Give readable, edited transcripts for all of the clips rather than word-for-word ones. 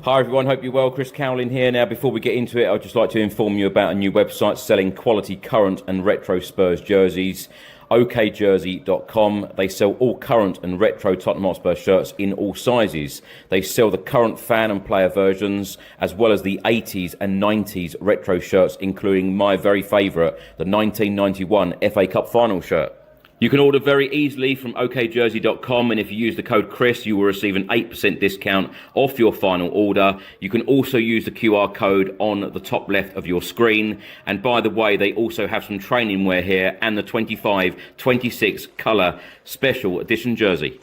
Hi everyone, hope you're well. Chris Cowlin here. Now, before we get into it, I'd just like to inform you about a new website selling quality current and retro Spurs jerseys, okjersey.com. They sell all current and retro Tottenham Hotspur shirts in all sizes. They sell the current fan and player versions, as well as the 80s and 90s retro shirts, including my very favourite, the 1991 FA Cup final shirt. You can order very easily from okjersey.com, and if you use the code Chris, you will receive an 8% discount off your final order. You can also use the QR code on the top left of your screen. And by the way, they also have some training wear here and the 25-26 colour special edition jersey.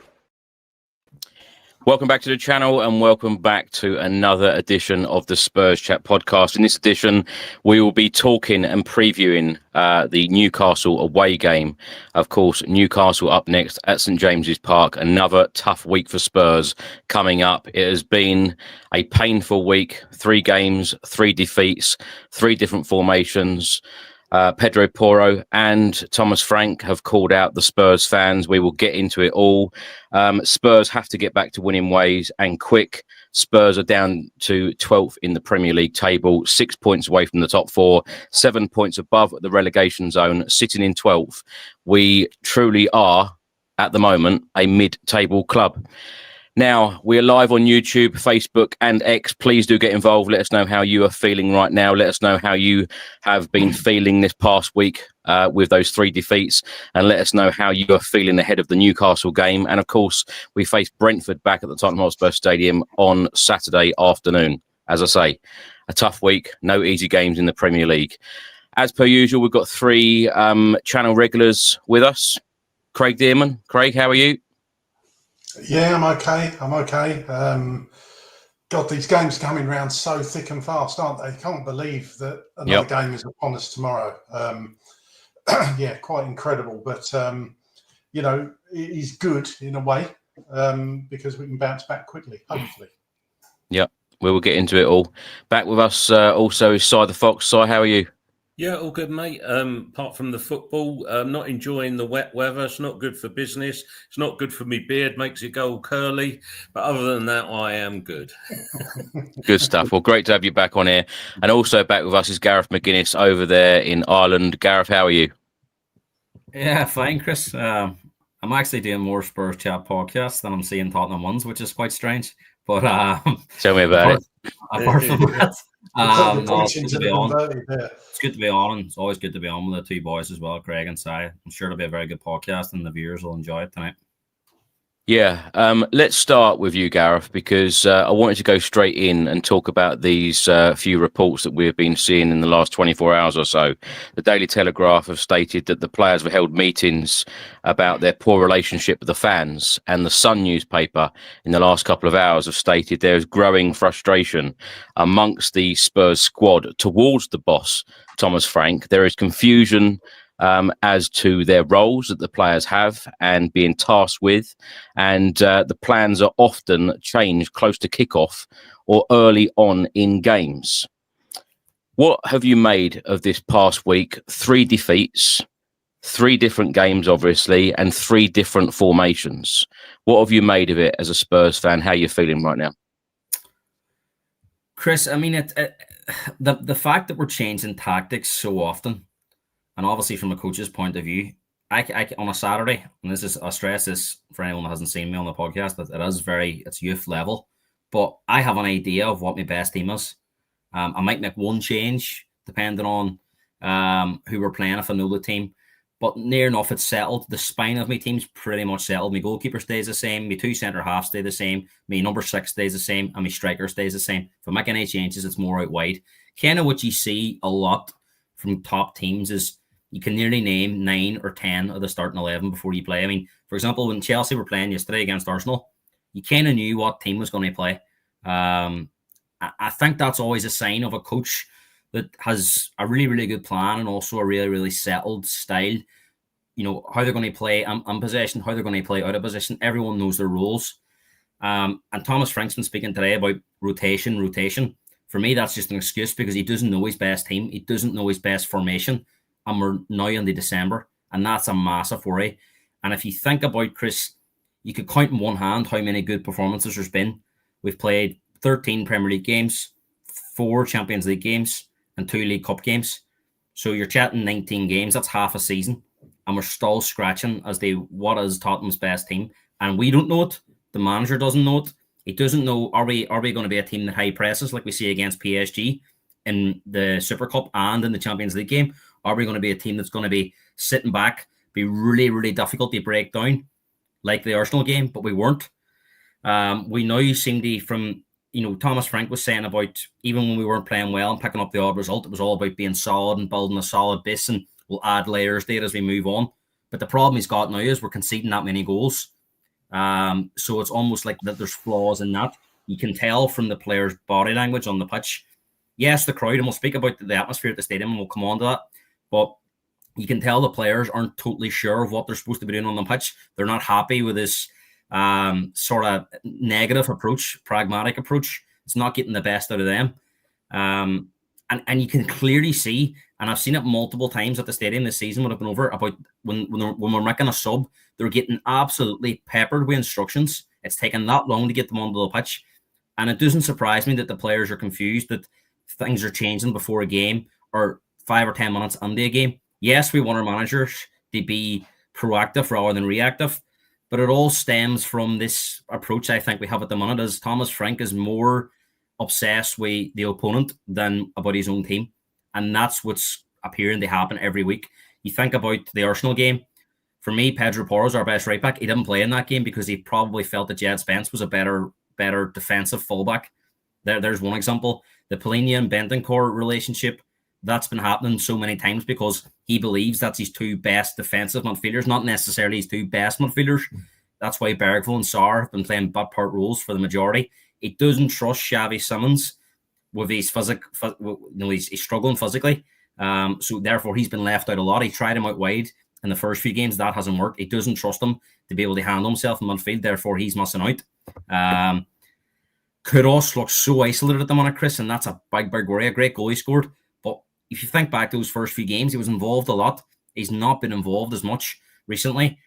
Welcome back to the channel and welcome back to another edition of the Spurs Chat podcast. In this edition, we will be talking and previewing the Newcastle away game. Of course, Newcastle up next at St James's Park. Another tough week for Spurs coming up. It has been a painful week. 3 games, 3 defeats, 3 different formations. Pedro Porro and Thomas Frank have called out the Spurs fans. We will get into it all. Spurs have to get back to winning ways and quick. Spurs are down to 12th in the Premier League table, 6 points away from the top 4, 7 points above the relegation zone, sitting in 12th. We truly are, at the moment, a mid-table club. Now, we are live on YouTube, Facebook and X. Please do get involved. Let us know how you are feeling right now. Let us know how you have been feeling this past week with those 3 defeats. And let us know how you are feeling ahead of the Newcastle game. And, of course, we face Brentford back at the Tottenham Hotspur Stadium on Saturday afternoon. As I say, a tough week. No easy games in the Premier League. As per usual, we've got 3 channel regulars with us. Craig Dearman. Craig, how are you? Yeah, I'm okay. God, these games coming round so thick and fast, aren't they? Can't believe that another game is upon us tomorrow. Yeah, quite incredible. But, you know, it is good in a way because we can bounce back quickly, hopefully. Yep, we will get into it all. Back with us also is Si the Fox. Si, how are you? Yeah, all good, mate. Apart from the football, not enjoying the wet weather. It's not good for business. It's not good for me beard, makes it go all curly. But other than that, I am good. Good stuff. Well, great to have you back on here. And also back with us is Gareth McGuinness over there in Ireland. Gareth, how are you? Yeah, fine, Chris. I'm actually doing more Spurs Chat podcasts than I'm seeing Tottenham ones, which is quite strange. But tell me about it. Apart from that, no, it's good to be on. Yeah. It's good to be on, and it's always good to be on with the 2 boys as well, Craig and Si. I'm sure it'll be a very good podcast, and the viewers will enjoy it tonight. Yeah, let's start with you, Gareth, because I wanted to go straight in and talk about these few reports that we've been seeing in the last 24 hours or so. The Daily Telegraph have stated that the players have held meetings about their poor relationship with the fans, and the Sun newspaper in the last couple of hours have stated there is growing frustration amongst the Spurs squad towards the boss, Thomas Frank. There is confusion as to their roles that the players have and being tasked with, and the plans are often changed close to kickoff or early on in games. What have you made of this past week? 3 defeats, 3 different games, obviously, and 3 different formations. What have you made of it as a Spurs fan? How are you feeling right now? Chris, I mean, the fact that we're changing tactics so often, and obviously from a coach's point of view, I on a Saturday, and I stress this for anyone that hasn't seen me on the podcast, that it's youth level, but I have an idea of what my best team is. I might make one change depending on who we're playing if I know the team, but near enough it's settled. The spine of my team's pretty much settled. My goalkeeper stays the same, my 2 centre halves stay the same, my number 6 stays the same, and my striker stays the same. If I make any changes, it's more out wide. Kind of what you see a lot from top teams is you can nearly name 9 or 10 of the starting 11 before you play. I mean, for example, when Chelsea were playing yesterday against Arsenal, you kind of knew what team was going to play. I think that's always a sign of a coach that has a really, really good plan and also a really, really settled style. You know, how they're going to play in possession, how they're going to play out of position. Everyone knows their roles. And Thomas Frank's been speaking today about rotation. For me, that's just an excuse because he doesn't know his best team. He doesn't know his best formation. And we're now into December, and that's a massive worry. And if you think about, Chris, you could count in one hand how many good performances there's been. We've played 13 Premier League games, 4 Champions League games, and 2 League Cup games. So you're chatting 19 games. That's half a season. And we're still scratching as what is Tottenham's best team. And we don't know it. The manager doesn't know it. He doesn't know, are we going to be a team that high presses like we see against PSG in the Super Cup and in the Champions League game? Are we going to be a team that's going to be sitting back, be really, really difficult to break down like the Arsenal game? But we weren't. We now seem to, from, Thomas Frank was saying about even when we weren't playing well and picking up the odd result, it was all about being solid and building a solid base, and we'll add layers to it as we move on. But the problem he's got now is we're conceding that many goals. So it's almost like that there's flaws in that. You can tell from the players' body language on the pitch. Yes, the crowd, and we'll speak about the atmosphere at the stadium, and we'll come on to that. But you can tell the players aren't totally sure of what they're supposed to be doing on the pitch. They're not happy with this sort of negative approach, pragmatic approach. It's not getting the best out of them. And you can clearly see, and I've seen it multiple times at the stadium this season when I've been over, about when we're making a sub, they're getting absolutely peppered with instructions. It's taken that long to get them onto the pitch. And it doesn't surprise me that the players are confused, that things are changing before a game or 5 or 10 minutes into a game. Yes, we want our managers to be proactive rather than reactive, but it all stems from this approach I think we have at the minute, as Thomas Frank is more obsessed with the opponent than about his own team. And that's what's appearing to happen every week. You think about the Arsenal game. For me, Pedro Porro's our best right back. He didn't play in that game because he probably felt that Jed Spence was a better defensive fullback. There's one example. The Polina and Bentancur relationship, that's been happening so many times because he believes that's his 2 best defensive midfielders, not necessarily his 2 best midfielders. That's why Bergvall and Sarr have been playing butt part roles for the majority. He doesn't trust Xavi Simons with his he's struggling physically. So therefore he's been left out a lot. He tried him out wide in the first few games. That hasn't worked. He doesn't trust him to be able to handle himself in midfield. Therefore he's missing out. Kudos looks so isolated at the minute, Chris, and that's a big worry. A great goal he scored. But if you think back to those first few games, he was involved a lot. He's not been involved as much recently.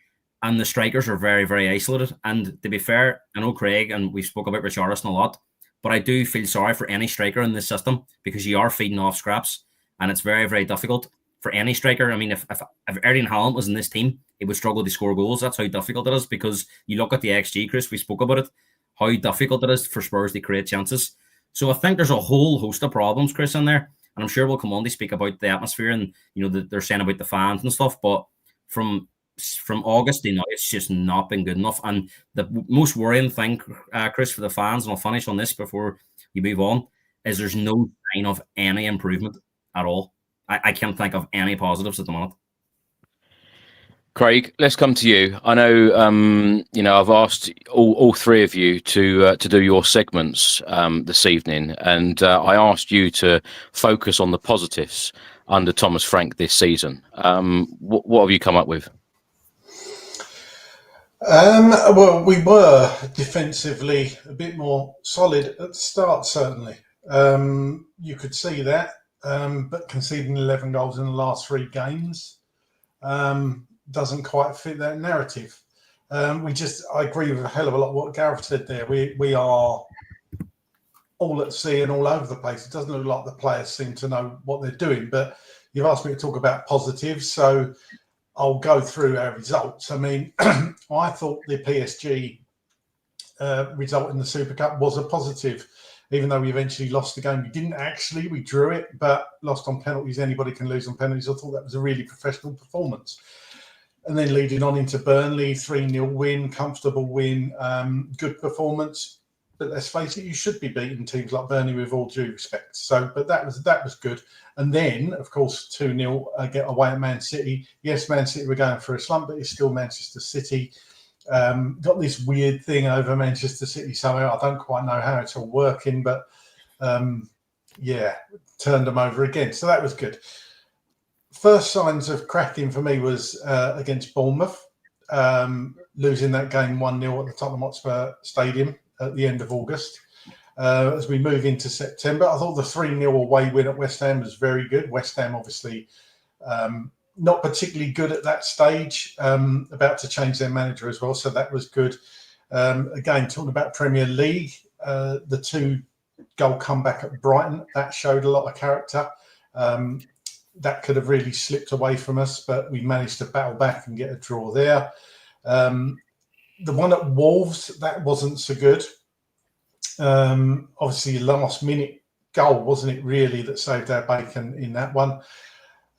And the strikers are very, very isolated. And to be fair, I know Craig, and we spoke about Richarlison a lot, but I do feel sorry for any striker in this system because you are feeding off scraps, and it's very, very difficult for any striker. I mean, if Erling Haaland was in this team, he would struggle to score goals. That's how difficult it is, because you look at the XG, Chris, we spoke about it, how difficult it is for Spurs to create chances. So I think there's a whole host of problems, Chris, in there, and I'm sure we'll come on to speak about the atmosphere and, they're saying about the fans and stuff, but from August to now, it's just not been good enough. And the most worrying thing, Chris, for the fans, and I'll finish on this before you move on, is there's no sign of any improvement at all. I can't think of any positives at the moment. Craig, let's come to you. I know, I've asked all 3 of you to do your segments this evening, and I asked you to focus on the positives under Thomas Frank this season. What have you come up with? Well, we were defensively a bit more solid at the start, certainly. You could see that, but conceding 11 goals in the last 3 games doesn't quite fit that narrative. I agree with a hell of a lot of what Gareth said there. We are all at sea and all over the place. It doesn't look like the players seem to know what they're doing, but you've asked me to talk about positives, so I'll go through our results. I mean, I thought the PSG result in the Super Cup was a positive, even though we eventually lost the game. We didn't actually, we drew it, but lost on penalties. Anybody can lose on penalties. I thought that was a really professional performance. And then leading on into Burnley, 3-0 win, comfortable win, good performance. But let's face it, you should be beating teams like Burnley with all due respect. So, but that was good. And then, of course, 2-0 get away at Man City. Yes, Man City were going for a slump, but it's still Manchester City. Got this weird thing over Manchester City somehow. I don't quite know how it's all working, but turned them over again. So that was good. First signs of cracking for me was against Bournemouth, losing that game 1-0 at the Tottenham Hotspur Stadium at the end of August. As we move into September, I thought the 3-0 away win at West Ham was very good. West Ham, obviously, not particularly good at that stage, about to change their manager as well, so that was good. Again, talking about Premier League, the 2-goal comeback at Brighton, that showed a lot of character. That could have really slipped away from us, but we managed to battle back and get a draw there. The one at Wolves, that wasn't so good. Obviously, last minute goal, wasn't it, really, that saved our bacon in that one.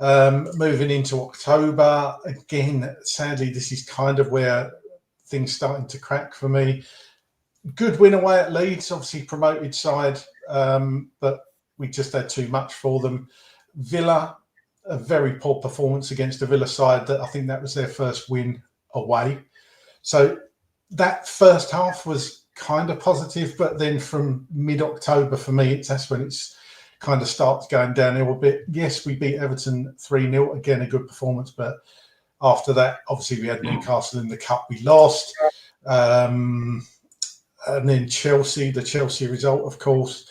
Moving into October, again, sadly, this is kind of where things starting to crack for me. Good win away at Leeds, obviously promoted side, but we just had too much for them. Villa, a very poor performance against the Villa side. That I think that was their first win away. So that first half was kind of positive, but then from mid-October for me, that's when it's kind of starts going downhill a bit. Yes, we beat Everton 3-0. Again, a good performance, but after that, obviously we had Newcastle in the cup. We lost. And then Chelsea, the Chelsea result, of course,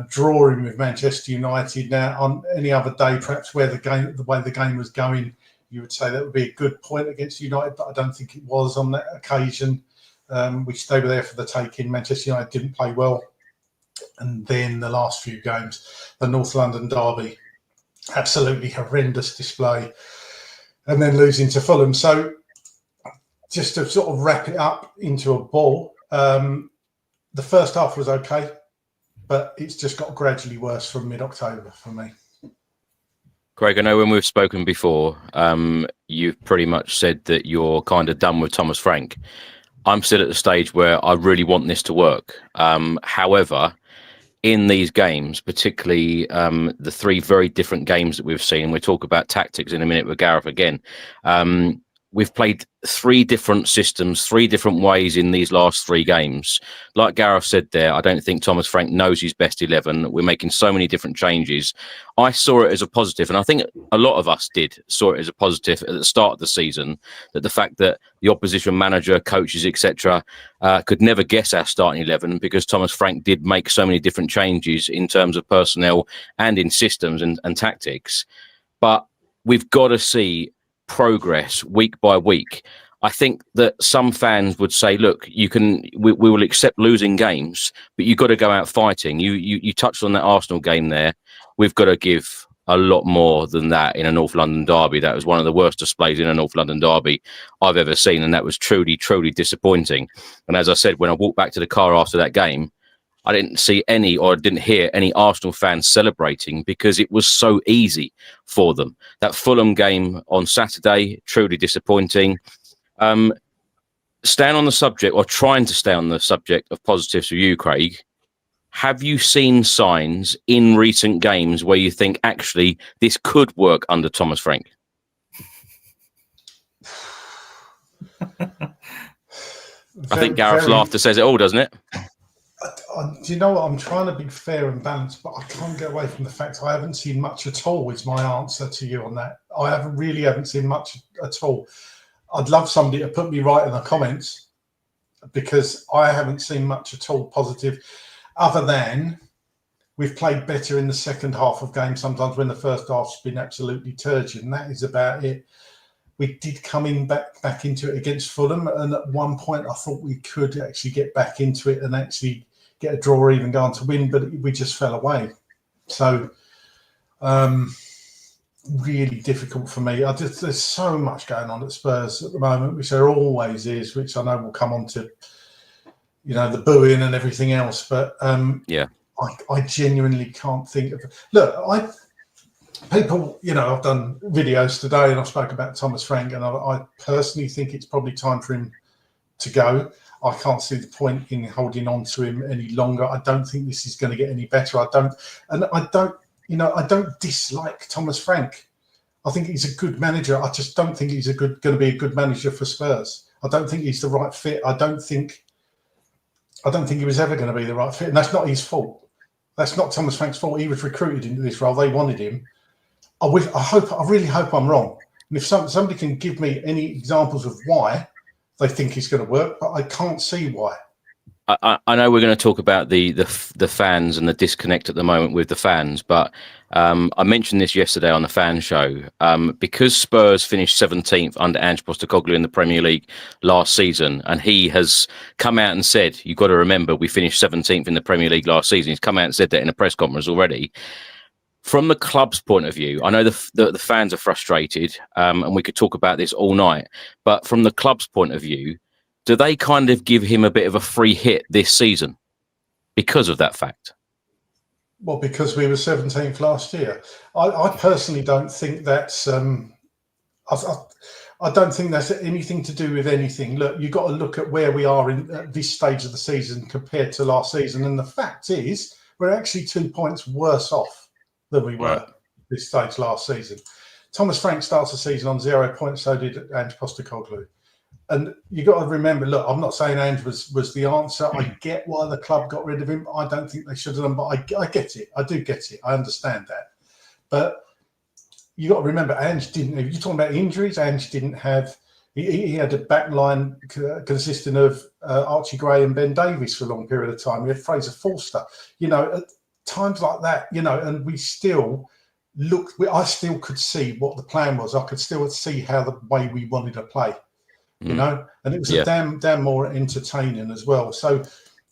drawing with Manchester United. Now, on any other day, perhaps where the way the game was going, you would say that would be a good point against United, but I don't think it was on that occasion, which they were there for the taking. Manchester United didn't play well. And then the last few games, the North London derby, absolutely horrendous display, and then losing to Fulham. So just to sort of wrap it up into a ball, the first half was okay, but it's just got gradually worse from mid-October for me. Craig, I know when we've spoken before, you've pretty much said that you're kind of done with Thomas Frank. I'm still at the stage where I really want this to work. However, in these games, particularly the 3 very different games that we've seen, we'll talk about tactics in a minute with Gareth again. We've played 3 different systems, 3 different ways in these last 3 games. Like Gareth said there, I don't think Thomas Frank knows his best 11. We're making so many different changes. I saw it as a positive, and I think a lot of us saw it as a positive at the start of the season, that the fact that the opposition manager, coaches, etc., could never guess our starting 11 because Thomas Frank did make so many different changes in terms of personnel and in systems and tactics. But we've got to see progress week by week. I think that some fans would say, look, we will accept losing games, but you've got to go out fighting. You touched on that Arsenal game there. We've got to give a lot more than that in a North London derby. That was one of the worst displays in a North London derby I've ever seen, and that was truly, truly disappointing. And as I said, when I walked back to the car after that game, I didn't see any or didn't hear any Arsenal fans celebrating because it was so easy for them. That Fulham game on Saturday, truly disappointing. Staying on the subject, or trying to stay on the subject of positives for you, Craig, have you seen signs in recent games where you think, actually, this could work under Thomas Frank? I think Gareth's laughter says it all, doesn't it? Do you know what? I'm trying to be fair and balanced, but I can't get away from the fact I haven't seen much at all, is my answer to you on that. I haven't seen much at all. I'd love somebody to put me right in the comments, because I haven't seen much at all positive, other than we've played better in the second half of games sometimes when the first half's been absolutely turgid, and that is about it. We did come in back into it against Fulham, and at one point I thought we could actually get back into it and actually get a draw or even go on to win, but we just fell away. So really difficult for me. There's so much going on at Spurs at the moment, which there always is, which I know will come on to, the booing and everything else. But I genuinely can't think of. Look, people, I've done videos today and I've spoken about Thomas Frank, and I personally think it's probably time for him to go. I can't see the point in holding on to him any longer. I don't think this is going to get any better. I don't dislike Thomas Frank. I think he's a good manager. I just don't think he's going to be a good manager for Spurs. I don't think he's the right fit. I don't think he was ever going to be the right fit, and that's not his fault. That's not Thomas Frank's fault. He was recruited into this role. They wanted him. I really hope I'm wrong. And if somebody can give me any examples of why they think it's going to work, but I can't see why. I know we're going to talk about the fans and the disconnect at the moment with the fans, but I mentioned this yesterday on the fan show. Because Spurs finished 17th under Ange Postecoglou in the Premier League last season, and he has come out and said, "You've got to remember, we finished 17th in the Premier League last season." He's come out and said that in a press conference already. From the club's point of view, I know the fans are frustrated, and we could talk about this all night. But from the club's point of view, do they kind of give him a bit of a free hit this season because of that fact? Well, because we were 17th last year. I personally don't think that's. I don't think that's anything to do with anything. Look, you've got to look at where we are at this stage of the season compared to last season, and the fact is, we're actually 2 points worse off than we were this stage last season. Thomas Frank starts the season on 0 points, so did Ange Postecoglou. And you got to remember, look, I'm not saying Ange was the answer. I get why the club got rid of him. I don't think they should have done, but I get it. I do get it. I understand that. But you got to remember, Ange didn't. You're talking about injuries. Ange didn't have. He had a back line consisting of Archie Gray and Ben Davies for a long period of time. We had Fraser Forster. At times like that, and we still looked. I still could see what the plan was. I could still see how the way we wanted to play. And it was a damn more entertaining as well. So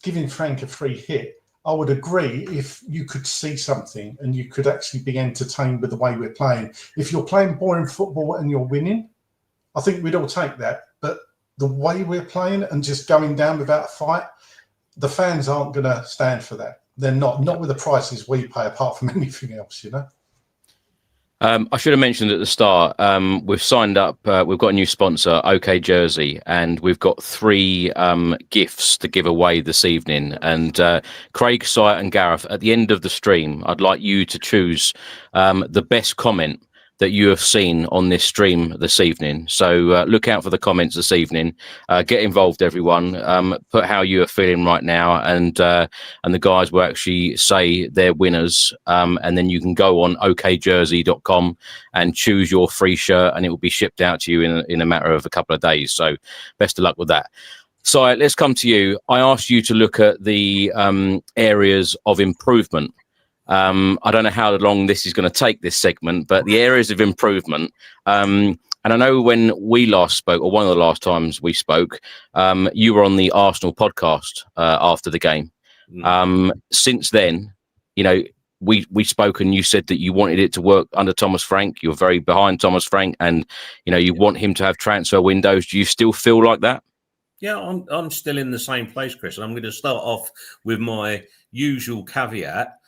giving Frank a free hit, I would agree if you could see something and you could actually be entertained with the way we're playing. If you're playing boring football and you're winning, I think we'd all take that. But the way we're playing and just going down without a fight, the fans aren't going to stand for that. They're not with the prices we pay, apart from anything else, I should have mentioned at the start, we've signed up, we've got a new sponsor, OK Jersey, and we've got 3 gifts to give away this evening. And Craig, Si and Gareth, at the end of the stream, I'd like you to choose the best comment that you have seen on this stream this evening. So look out for the comments this evening. Get involved, everyone. Put how you are feeling right now, and the guys will actually say their winners. And then you can go on okjersey.com and choose your free shirt, and it will be shipped out to you in a matter of a couple of days. So best of luck with that. So let's come to you. I asked you to look at the areas of improvement. I don't know how long this is going to take, this segment, but the areas of improvement. And I know when we last spoke, or one of the last times we spoke, you were on the Arsenal podcast after the game. Since then, we spoke and you said that you wanted it to work under Thomas Frank. You're very behind Thomas Frank, and you want him to have transfer windows. Do you still feel like that? Yeah, I'm still in the same place, Chris. And I'm going to start off with my usual caveat.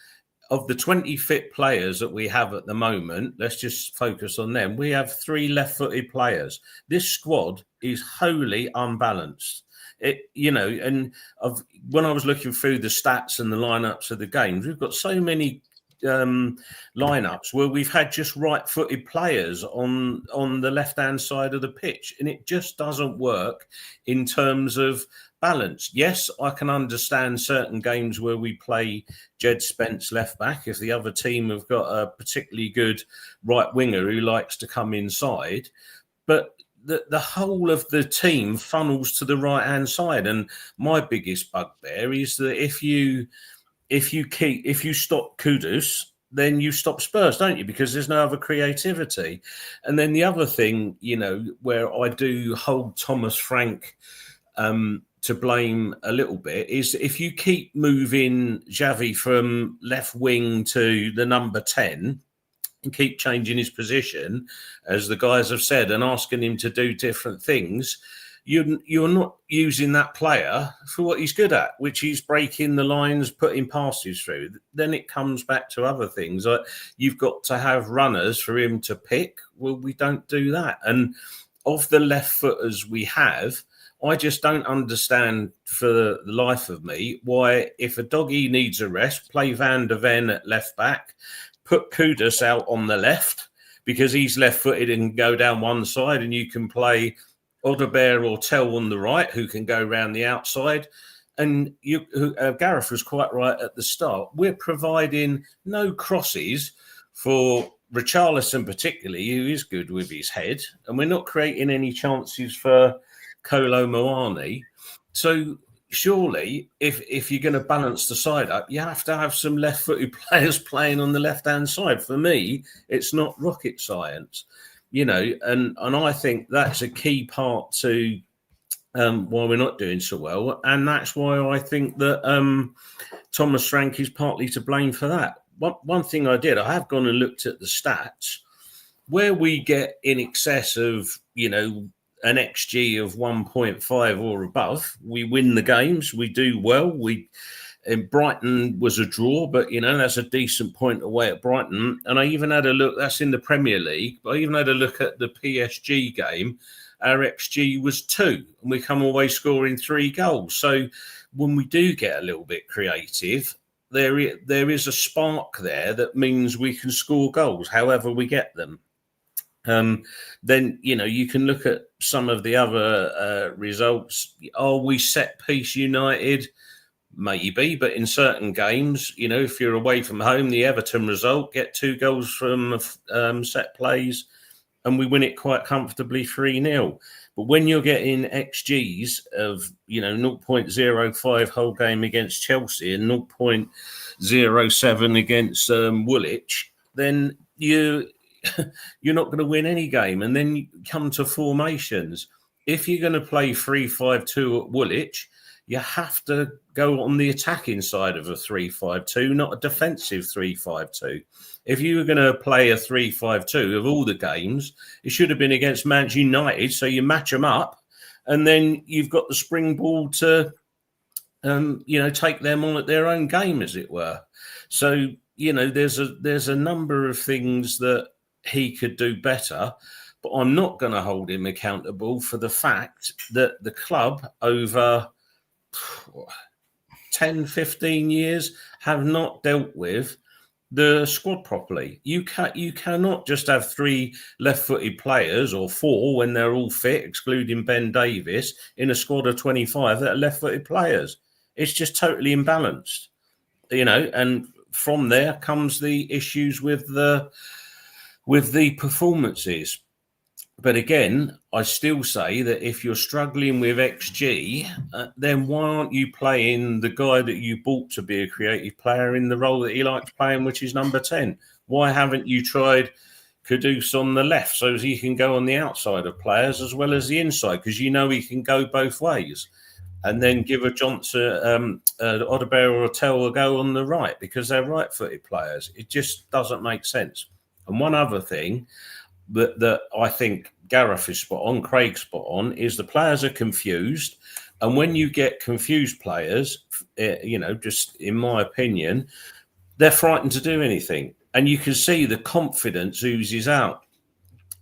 Of the 20 fit players that we have at the moment, let's just focus on them. We have 3 left-footed players. This squad is wholly unbalanced. When I was looking through the stats and the lineups of the games, we've got so many lineups where we've had just right-footed players on the left-hand side of the pitch, and it just doesn't work in terms of balance. Yes, I can understand certain games where we play Jed Spence left back if the other team have got a particularly good right winger who likes to come inside, but the whole of the team funnels to the right hand side. And my biggest bugbear is that if you stop Kudus, then you stop Spurs, don't you? Because there's no other creativity. And then the other thing, where I do hold Thomas Frank to blame a little bit is if you keep moving Xavi from left wing to the number 10 and keep changing his position, as the guys have said, and asking him to do different things, you're not using that player for what he's good at, which is breaking the lines, putting passes through. Then it comes back to other things. Like you've got to have runners for him to pick. Well, we don't do that. And of the left footers we have, I just don't understand for the life of me why, if a doggy needs a rest, play Van der Ven at left back, put Kudus out on the left because he's left-footed and can go down one side, and you can play Odebear or Tell on the right, who can go around the outside. And Gareth was quite right at the start. We're providing no crosses for Richarlison particularly, who is good with his head, and we're not creating any chances for Kolo Muani. So surely, if you're going to balance the side up, you have to have some left-footed players playing on the left-hand side. For me, it's not rocket science, you know, and I think that's a key part to why we're not doing so well, and that's why I think that Thomas Frank is partly to blame for that. One thing I have gone and looked at the stats where we get in excess of, you know, an XG of 1.5 or above, we win the games. We do well. In Brighton was a draw, but, you know, that's a decent point away at Brighton. And I even had a look, that's in the Premier League, but I even had a look at the PSG game. Our XG was 2, and we come away scoring 3 goals. So when we do get a little bit creative, there is a spark there that means we can score goals, however we get them. Then, you know, you can look at some of the other results. Are we set piece United? Maybe, but in certain games, you know, if you're away from home, the Everton result, get 2 goals from set plays, and we win it quite comfortably 3-0. But when you're getting XGs of, you know, 0.05 whole game against Chelsea and 0.07 against Woolwich, then you're not going to win any game. And then you come to formations. If you're going to play 3-5-2 at Woolwich, you have to go on the attacking side of a 3-5-2, not a defensive 3-5-2. If you were going to play a 3-5-2 of all the games, it should have been against Manchester United. So you match them up, and then you've got the springboard to, you know, take them on at their own game, as it were. So, you know, there's a number of things that he could do better, but I'm not going to hold him accountable for the fact that the club over 10, 15 years have not dealt with the squad properly. You cannot just have 3 left-footed players, or 4 when they're all fit, excluding Ben Davies, in a squad of 25 that are left-footed players. It's just totally imbalanced, you know. And from there comes the issues with the performances. But again, I still say that if you're struggling with XG, then why aren't you playing the guy that you bought to be a creative player in the role that he likes playing, which is number 10? Why haven't you tried Kudus on the left so he can go on the outside of players as well as the inside? Because you know he can go both ways. And then give a Johnson, Odebear or a Tell a go on the right because they're right-footed players. It just doesn't make sense. And one other thing that I think Gareth is spot on, Craig's spot on, is the players are confused. And when you get confused players, you know, just in my opinion, they're frightened to do anything. And you can see the confidence oozes out.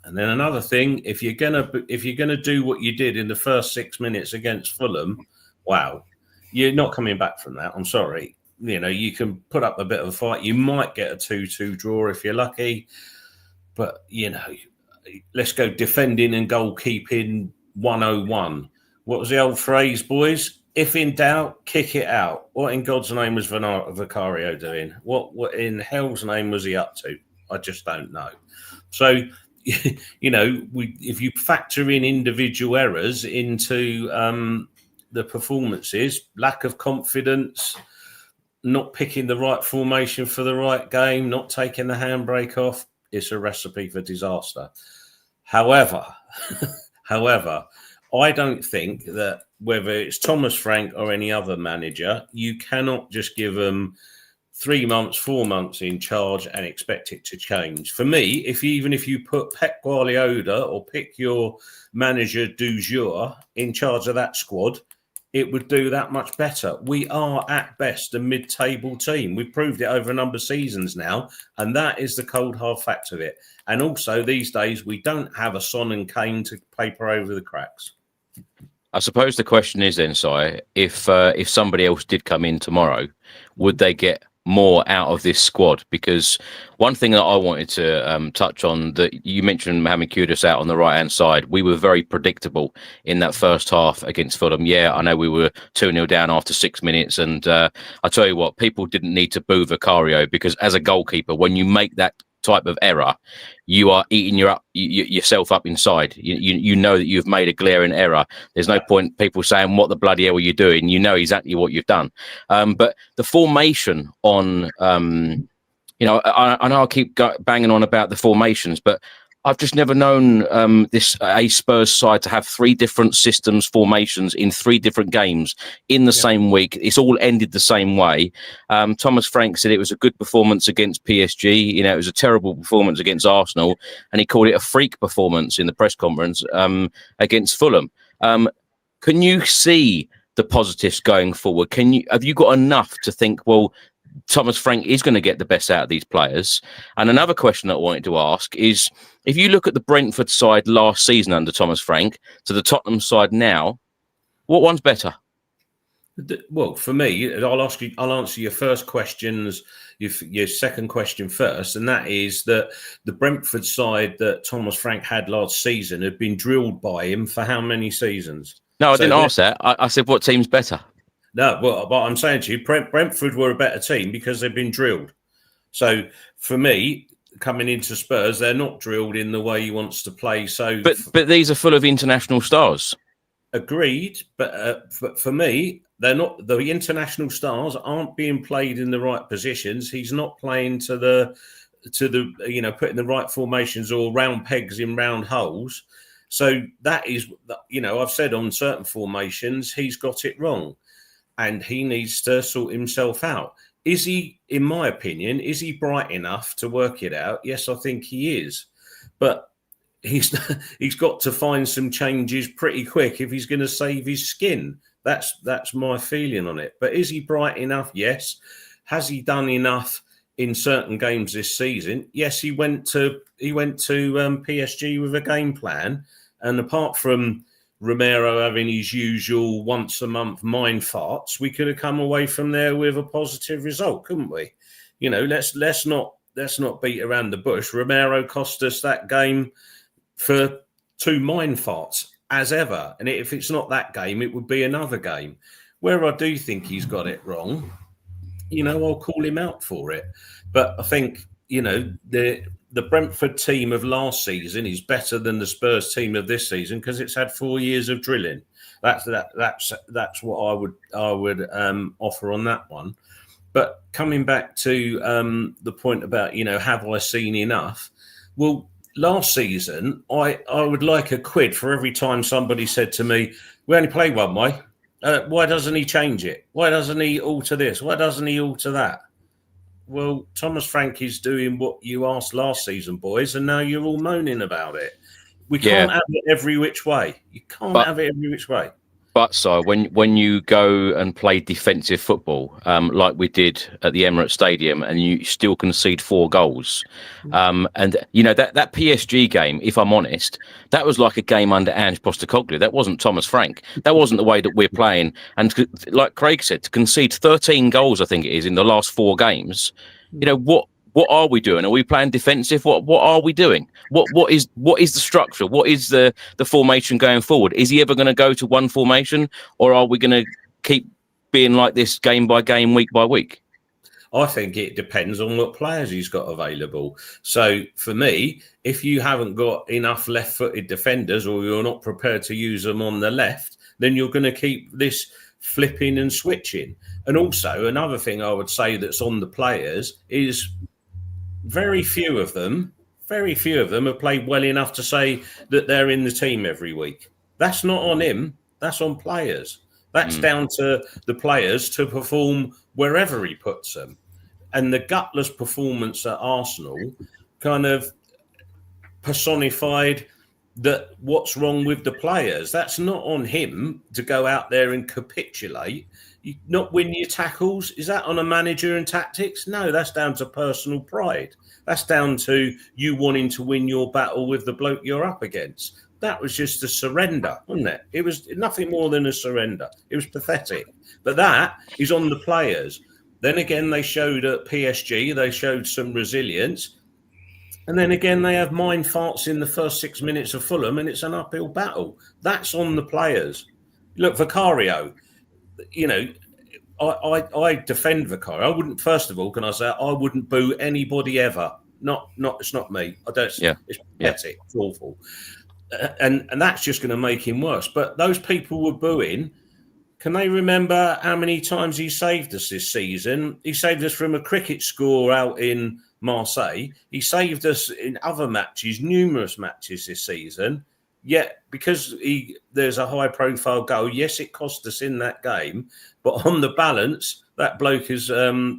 And then another thing, if you're gonna do what you did in the first 6 minutes against Fulham, wow, you're not coming back from that. I'm sorry. You know, you can put up a bit of a fight. You might get a 2-2 draw if you're lucky. But, you know, let's go defending and goalkeeping 101. What was the old phrase, boys? If in doubt, kick it out. What in God's name was Vicario doing? What in hell's name was he up to? I just don't know. So, you know, if you factor in individual errors into the performances, lack of confidence, not picking the right formation for the right game, not taking the handbrake off, it's a recipe for disaster. However, I don't think that whether it's Thomas Frank or any other manager, you cannot just give them 3 months, 4 months in charge and expect it to change. For me, even if you put Pep Guardiola or pick your manager du jour in charge of that squad, it would do that much better. We are at best a mid-table team. We've proved it over a number of seasons now, and that is the cold hard fact of it. And also these days, we don't have a Son and Kane to paper over the cracks. I suppose the question is then, Si, if somebody else did come in tomorrow, would they get more out of this squad? Because one thing that I wanted to touch on, that you mentioned Mohamed Kudus out on the right hand side, we were very predictable in that first half against Fulham. Yeah, I know we were 2-0 down after 6 minutes, and I tell you what, people didn't need to boo Vicario, because as a goalkeeper, when you make that type of error, you are eating yourself up inside. You know that you've made a glaring error. There's no point people saying, what the bloody hell are you doing? You know exactly what you've done. But the formation on, you know, I know I keep banging on about the formations, but I've just never known a Spurs side to have 3 different systems, formations in 3 different games in the same week. It's all ended the same way. Thomas Frank said it was a good performance against PSG. You know, it was a terrible performance against Arsenal, and he called it a freak performance in the press conference against Fulham. Can you see the positives going forward? Have you got enough to think, well, Thomas Frank is going to get the best out of these players? And another question that I wanted to ask is, if you look at the Brentford side last season under Thomas Frank to the Tottenham side now, what one's better? Well, for me, I'll answer your first questions, your second question first, and that is that the Brentford side that Thomas Frank had last season had been drilled by him for how many seasons? No, I didn't ask that. I said, what team's better? No, well, what I'm saying to you, Brentford were a better team because they've been drilled. So for me, coming into Spurs, they're not drilled in the way he wants to play. So, but these are full of international stars. Agreed, but for me, they're not. The international stars aren't being played in the right positions. He's not playing to the putting the right formations or round pegs in round holes. So that is, I've said on certain formations he's got it wrong, and he needs to sort himself out. Is he, in my opinion, is he bright enough to work it out? Yes, I think he is. But he's got to find some changes pretty quick if he's going to save his skin. That's my feeling on it. But is he bright enough? Yes. Has he done enough in certain games this season? Yes, he went to PSG with a game plan. And apart from Romero having his usual once a month mind farts, we could have come away from there with a positive result, couldn't we? Let's not beat around the bush. Romero cost us that game for 2 mind farts, as ever. And if it's not that game, it would be another game. Where I do think he's got it wrong, I'll call him out for it. But I think, the Brentford team of last season is better than the Spurs team of this season because it's had 4 years of drilling. That's what I would offer on that one. But coming back to the point about have I seen enough? Well, last season I would like a quid for every time somebody said to me, "We only play one way. Why doesn't he change it? Why doesn't he alter this? Why doesn't he alter that?" Well, Thomas Frank is doing what you asked last season, boys, and now you're all moaning about it. We can't have it every which way. You can't have it every which way. But so when you go and play defensive football, like we did at the Emirates Stadium, and you still concede 4 goals, and that PSG game, if I'm honest, that was like a game under Ange Postecoglou. That wasn't Thomas Frank. That wasn't the way that we're playing. And like Craig said, to concede 13 goals, I think it is, in the last 4 games. What are we doing? Are we playing defensive? What are we doing? What is the structure? What is the formation going forward? Is he ever going to go to one formation, or are we going to keep being like this game by game, week by week? I think it depends on what players he's got available. So for me, if you haven't got enough left-footed defenders, or you're not prepared to use them on the left, then you're going to keep this flipping and switching. And also another thing I would say that's on the players is very few of them have played well enough to say that they're in the team every week. That's not on him. That's on players. That's down to the players to perform wherever he puts them. And the gutless performance at Arsenal kind of personified that what's wrong with the players. That's not on him to go out there and capitulate. You not win your tackles. Is that on a manager and tactics? No, that's down to personal pride. That's down to you wanting to win your battle with the bloke you're up against. That was just a surrender, wasn't it? It was nothing more than a surrender. It was pathetic. But that is on the players. Then again, they showed at PSG, they showed some resilience. And then again, they have mind farts in the first 6 minutes of Fulham, and it's an uphill battle. That's on the players. Look, Vicario, I defend Vicario. I wouldn't, first of all, can I say, I wouldn't boo anybody ever Not it's not me. I don't. Yeah. It's pathetic. It's awful. And that's just going to make him worse. But those people were booing. Can they remember how many times he saved us this season? He saved us from a cricket score out in Marseille. He saved us in other matches, numerous matches this season. Yet, because there's a high-profile goal, yes, it cost us in that game. But on the balance, that bloke has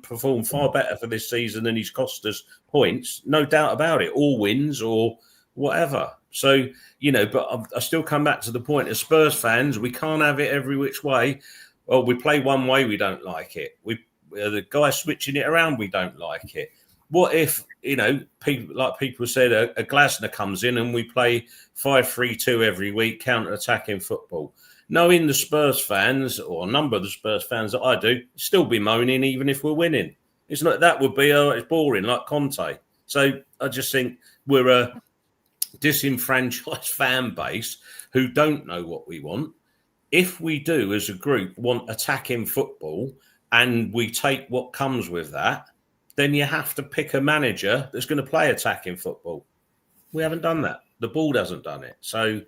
performed far better for this season than he's cost us points. No doubt about it. All wins or whatever. So, but I still come back to the point, as Spurs fans, we can't have it every which way. Well, we play one way, we don't like it. The guy switching it around, we don't like it. What if, people said, a Glasner comes in and we play 5-3-2 every week, counter-attacking football? Knowing the Spurs fans, or a number of the Spurs fans that I do, still be moaning even if we're winning. It's not, that would be, it's boring, like Conte. So I just think we're a disenfranchised fan base who don't know what we want. If we do, as a group, want attacking football and we take what comes with that, then you have to pick a manager that's going to play attacking football. We haven't done that. The board hasn't done it. So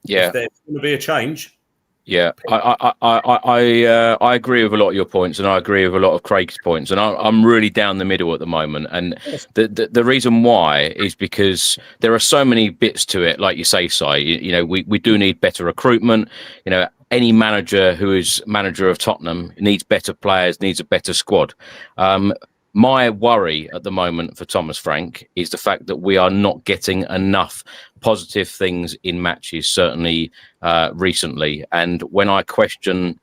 if there's going to be a change. Yeah, I agree with a lot of your points, and I agree with a lot of Craig's points, and I'm really down the middle at the moment. And the reason why is because there are so many bits to it, like you say, Si. We do need better recruitment. Any manager who is manager of Tottenham needs better players, needs a better squad. My worry at the moment for Thomas Frank is the fact that we are not getting enough positive things in matches, certainly recently. And when I question,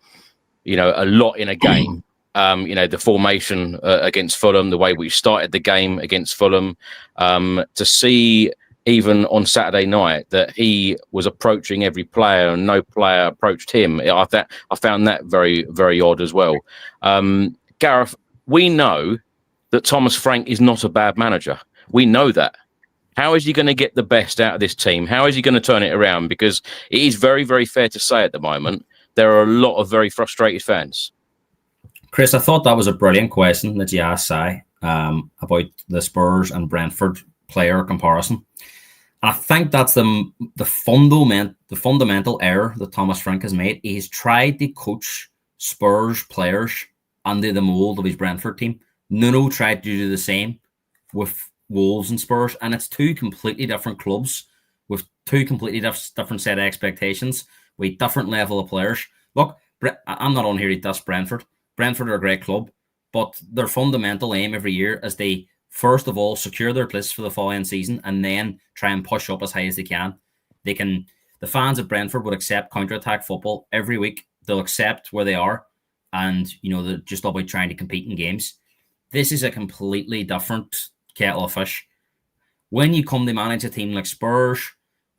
a lot in a game, the formation against Fulham, the way we started the game against Fulham, to see even on Saturday night that he was approaching every player and no player approached him, I found that very, very odd as well. Gareth, we know that Thomas Frank is not a bad manager. We know that. How is he going to get the best out of this team? How is he going to turn it around? Because it is very, very fair to say at the moment, there are a lot of very frustrated fans. Chris, I thought that was a brilliant question that you asked, Si, about the Spurs and Brentford player comparison. I think that's the fundamental error that Thomas Frank has made. He's tried to coach Spurs players under the mould of his Brentford team. Nuno tried to do the same with Wolves and Spurs, and it's two completely different clubs with two completely different set of expectations with different level of players. Look, I'm not on here to dust Brentford. Brentford are a great club, but their fundamental aim every year is they first of all secure their place for the following season and then try and push up as high as they can. The fans of Brentford would accept counter-attack football every week. They'll accept where they are, and they're just about trying to compete in games. This is a completely different kettle of fish. When you come to manage a team like Spurs,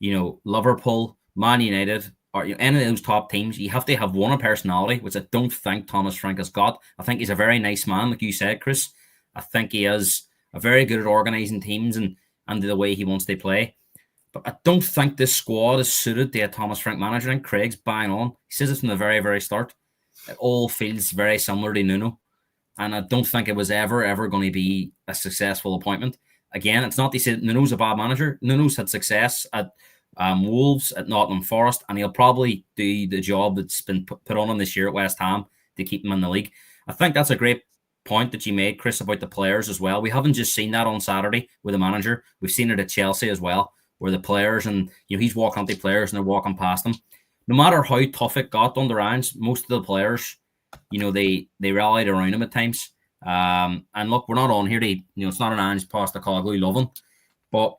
Liverpool, Man United, or any of those top teams, you have to have one personality, which I don't think Thomas Frank has got. I think he's a very nice man, like you said, Chris. I think he is a very good at organising teams and the way he wants to play. But I don't think this squad is suited to a Thomas Frank manager, and Craig's bang on. He says it from the very, very start. It all feels very similar to Nuno. And I don't think it was ever going to be a successful appointment. Again, it's not to say Nuno's a bad manager. Nuno's had success at Wolves, at Nottingham Forest, and he'll probably do the job that's been put on him this year at West Ham to keep him in the league. I think that's a great point that you made, Chris, about the players as well. We haven't just seen that on Saturday with the manager. We've seen it at Chelsea as well, where the players and he's walking onto players and they're walking past him. No matter how tough it got under Ange, most of the players, they rallied around him at times. And look, we're not on here to, it's not an Ange Postecoglou loving. But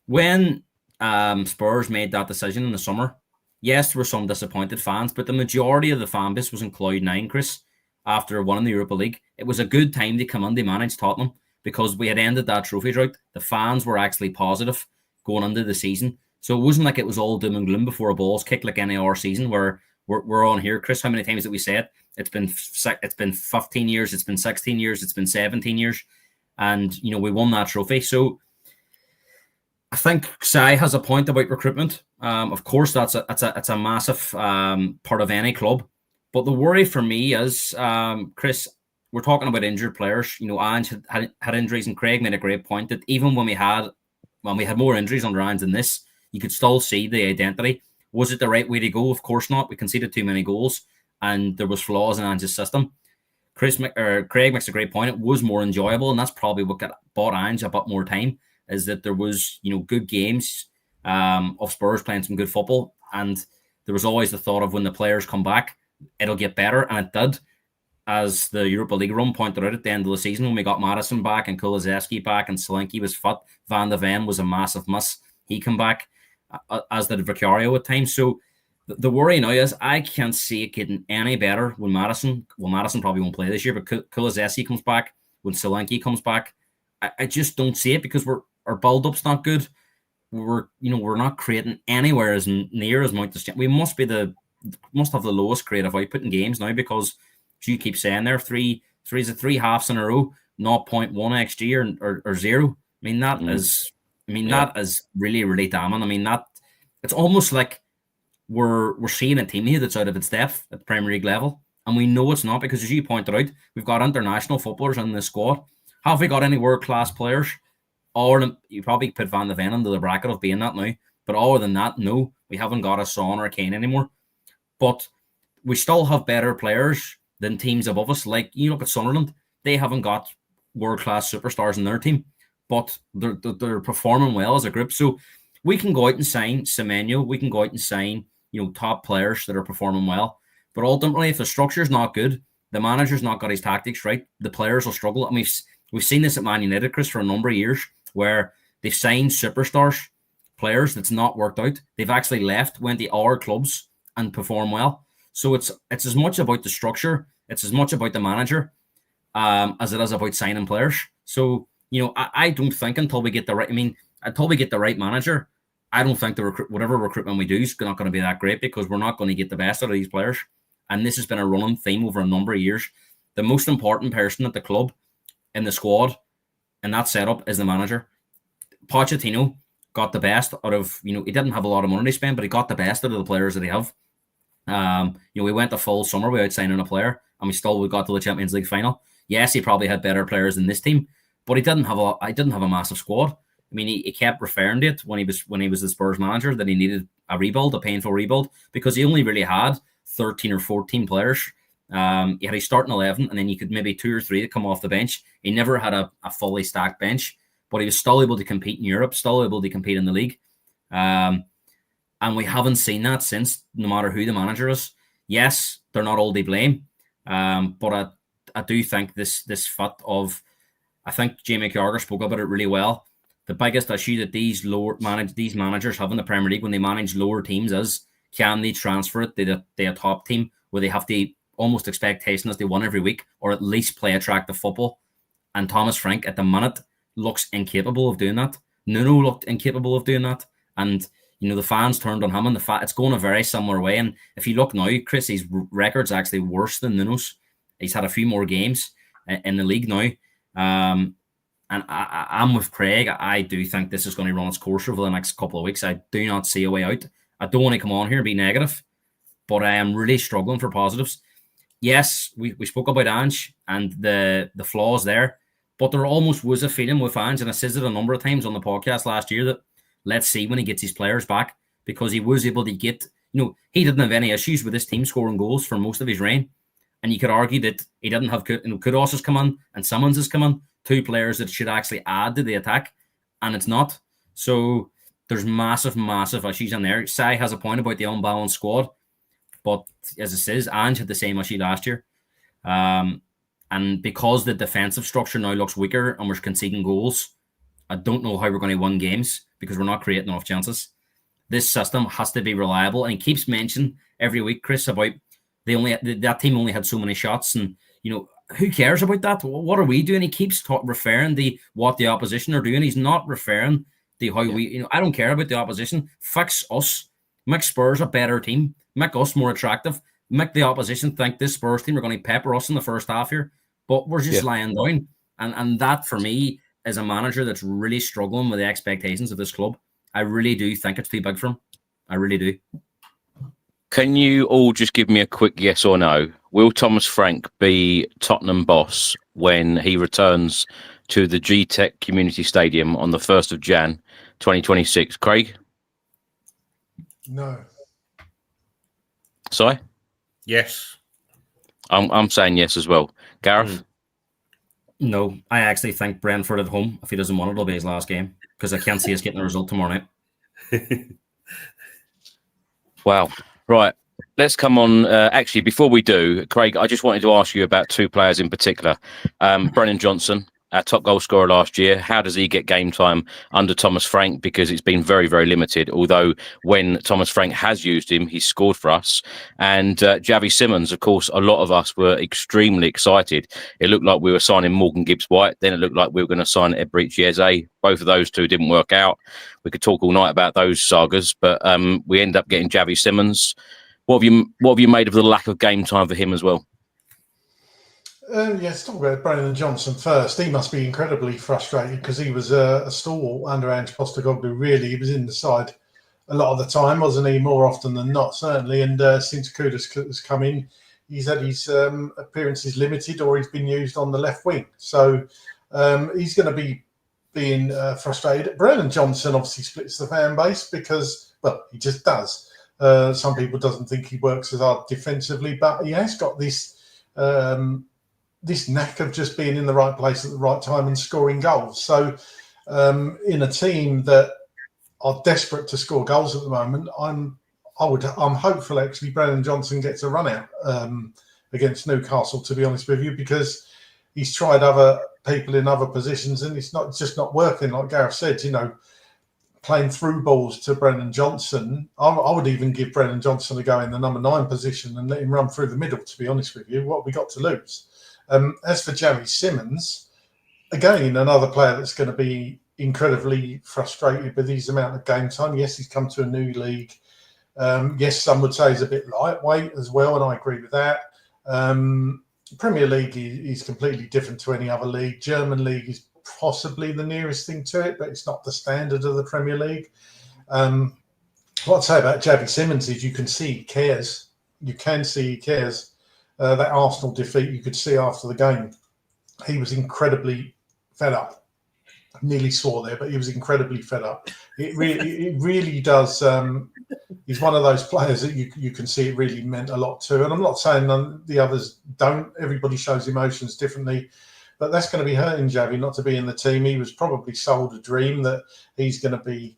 when Spurs made that decision in the summer, yes, there were some disappointed fans, but the majority of the fan base was in Cloud 9, Chris, after winning the Europa League. It was a good time to come in to manage Tottenham because we had ended that trophy drought. The fans were actually positive going into the season. So it wasn't like it was all doom and gloom before a ball's kicked like any other season where we're on here. Chris, how many times did we say it? It's been 15 years, it's been 16 years, it's been 17 years. And, we won that trophy. So I think Si has a point about recruitment. Of course, it's a massive part of any club. But the worry for me is, Chris, we're talking about injured players. Ange had injuries, and Craig made a great point that even when we had more injuries under Ange than this, you could still see the identity. Was it the right way to go? Of course not. We conceded too many goals, and there was flaws in Ange's system. Craig makes a great point. It was more enjoyable, and that's probably what bought Ange a bit more time, is that there was, good games of Spurs playing some good football, and there was always the thought of when the players come back, it'll get better, and it did. As the Europa League run pointed out at the end of the season, when we got Madison back and Kulusevski back and Solanke was fit, Van de Ven was a massive miss. He come back, as did Vicario at times. So the worry now is I can't see it getting any better when Madison probably won't play this year, but Kulusevski comes back, when Solanke comes back. I just don't see it because our build-up's not good. We're not creating anywhere as near as Mount. We must have the lowest creative output in games now, because as you keep saying there, three halves in a row, 0.1 XG or 0. I mean that is really, really damning. I mean that it's almost like we're seeing a team here that's out of its depth at the Premier League level, and we know it's not, because as you pointed out, we've got international footballers in this squad. Have we got any world-class players? Or you probably put Van de Ven into the bracket of being that now, but other than that, no, we haven't got a Son or a Kane anymore. But we still have better players than teams above us. Like, you look at Sunderland, they haven't got world-class superstars in their team, but they're performing well as a group. So we can go out and sign Semenyo, we can go out and sign top players that are performing well. But ultimately, if the structure's not good, the manager's not got his tactics right, the players will struggle. And we've seen this at Man United, Chris, for a number of years, where they've signed superstars, players that's not worked out. They've actually went to our clubs and perform well. So it's as much about the structure, it's as much about the manager as it is about signing players. So, I don't think until we get the right manager, I don't think whatever recruitment we do is not going to be that great, because we're not going to get the best out of these players. And this has been a running theme over a number of years. The most important person at the club, in the squad, in that setup, is the manager. Pochettino got the best out of, he didn't have a lot of money to spend, but he got the best out of the players that he have. We went the full summer without signing a player, and we got to the Champions League final. Yes, he probably had better players than this team, but he didn't have a massive squad. I mean, he kept referring to it when he was the Spurs manager that he needed a painful rebuild, because he only really had 13 or 14 players. He had a starting 11, and then you could maybe 2 or 3 that come off the bench. He never had a fully stacked bench, but he was still able to compete in Europe, still able to compete in the league. And we haven't seen that since, no matter who the manager is. Yes, they're not all to blame, but I do think this fit of, I think Jamie Carragher spoke about it really well. The biggest issue that these managers have in the Premier League when they manage lower teams is, can they transfer it to a top team where they have to almost expectation as they won every week, or at least play attractive football? And Thomas Frank at the minute looks incapable of doing that. Nuno looked incapable of doing that, and the fans turned on him, and it's going a very similar way. And if you look now, Chris, his record's actually worse than Nuno's. He's had a few more games in the league now. And I'm with Craig. I do think this is going to run its course over the next couple of weeks. I do not see a way out. I don't want to come on here and be negative, but I am really struggling for positives. Yes, we spoke about Ange and the flaws there, but there almost was a feeling with Ange, and I said it a number of times on the podcast last year, that let's see when he gets his players back, because he was able to get, he didn't have any issues with his team scoring goals for most of his reign. And you could argue that he didn't have, Kudus has come in and Simmons has come in, 2 players that should actually add to the attack, and it's not. So there's massive issues in there. Sai has a point about the unbalanced squad, but as it says, Ange had the same issue last year. And because the defensive structure now looks weaker and we're conceding goals, I don't know how we're going to win games, because we're not creating enough chances. This system has to be reliable, and he keeps mentioning every week, Chris, about that team only had so many shots, and who cares about that? What are we doing? He keeps referring to what the opposition are doing. He's not referring to how we. I don't care about the opposition. Fix us. Make Spurs a better team. Make us more attractive. Make the opposition think this Spurs team are going to pepper us in the first half here, but we're just lying down. And that for me is a manager that's really struggling with the expectations of this club. I really do think it's too big for him. I really do. Can you all just give me a quick yes or no? will Thomas Frank be Tottenham boss when he returns to the G-Tech Community Stadium on the 1st of Jan 2026? Craig? No. Sorry? Yes. I'm saying yes as well. Gareth? No, I actually think Brentford at home, if he doesn't want it, it'll be his last game, because I can't see us getting a result tomorrow night. Wow. Right. Let's come on. Actually, before we do, Craig, I just wanted to ask you about two players in particular. Brennan Johnson, our top goal scorer last year. How does he get game time under Thomas Frank? Because it's been very, very limited. Although when Thomas Frank has used him, he's scored for us. And Javi Simmons, of course, a lot of us were extremely excited. It looked like we were signing Morgan Gibbs-White. Then it looked like we were going to sign Ebrice Eze. Both of those two didn't work out. We could talk all night about those sagas, but we end up getting Javi Simmons. What have you made of the lack of game time for him as well? Let's talk about Brennan Johnson first. He must be incredibly frustrated because he was a stalwart under Ange Postecoglou. Really, he was in the side a lot of the time, wasn't he? More often than not, certainly. And since Kudus has come in, he's had his appearances limited, or he's been used on the left wing. So he's going to be being frustrated. Brennan Johnson obviously splits the fan base because, well, he just does. Some people doesn't think he works as hard defensively, but he has got this this knack of just being in the right place at the right time and scoring goals. So in a team that are desperate to score goals at the moment, I'm hopeful actually Brennan Johnson gets a run out against Newcastle, to be honest with you, because he's tried other people in other positions and it's not working. Like Gareth said, playing through balls to Brennan Johnson. I would even give Brennan Johnson a go in the number 9 position and let him run through the middle, to be honest with you. What have we got to lose? As for Javi Simmons, again, another player that's going to be incredibly frustrated with his amount of game time. Yes, he's come to a new league. Yes, some would say he's a bit lightweight as well, and I agree with that. Premier League is completely different to any other league. German league is possibly the nearest thing to it, but it's not the standard of the Premier League. What I'd say about Javi Simmons is you can see he cares. You can see he cares. That Arsenal defeat, you could see after the game, he was incredibly fed up. I nearly swore there, but he was incredibly fed up. It really does. He's one of those players that you can see it really meant a lot to. And I'm not saying the others don't. Everybody shows emotions differently. But that's going to be hurting Javi not to be in the team. He was probably sold a dream that he's going to be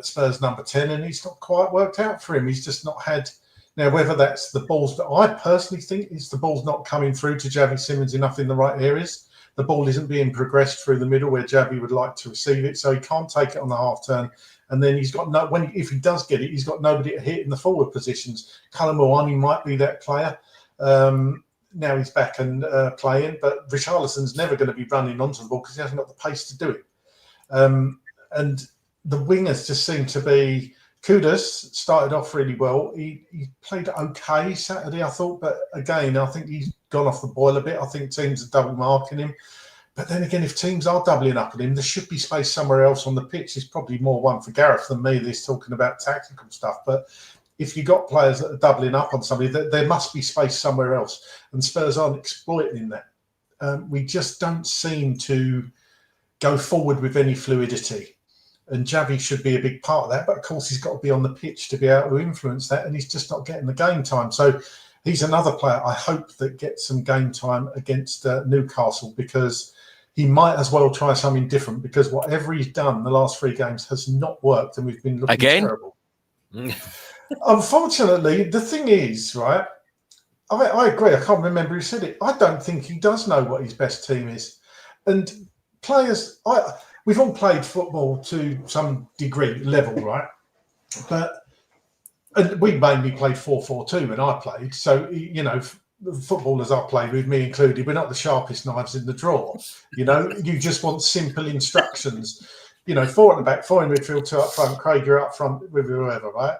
Spurs number 10, and it's not quite worked out for him. He's just not had... Now, whether that's the balls, but I personally think it's the ball's not coming through to Javi Simmons enough in the right areas. The ball isn't being progressed through the middle where Javi would like to receive it, so he can't take it on the half turn. And then he's got if he does get it, he's got nobody to hit in the forward positions. Callum Moani might be that player. Now he's back and playing, but Richarlison's never going to be running onto the ball because he hasn't got the pace to do it. And the wingers just seem to be... Kudus started off really well. He played okay Saturday, I thought, but again, I think he's gone off the boil a bit. I think teams are double marking him. But then again, if teams are doubling up on him, there should be space somewhere else on the pitch. It's probably more one for Gareth than me, this talking about tactical stuff. But if you've got players that are doubling up on somebody, there must be space somewhere else. And Spurs aren't exploiting that. We just don't seem to go forward with any fluidity. And Javi should be a big part of that. But, of course, he's got to be on the pitch to be able to influence that. And he's just not getting the game time. So he's another player I hope that gets some game time against Newcastle, because he might as well try something different, because whatever he's done the last 3 games has not worked and we've been looking terrible. Unfortunately, the thing is, right, I agree. I can't remember who said it. I don't think he does know what his best team is. And players... We've all played football to some degree, level, right? And we mainly played 4-4-2 when I played. So, the footballers I played with, me included, we're not the sharpest knives in the drawer. You just want simple instructions. 4 at the back, 4 in midfield, 2 up front. Craig, you're up front with whoever, right?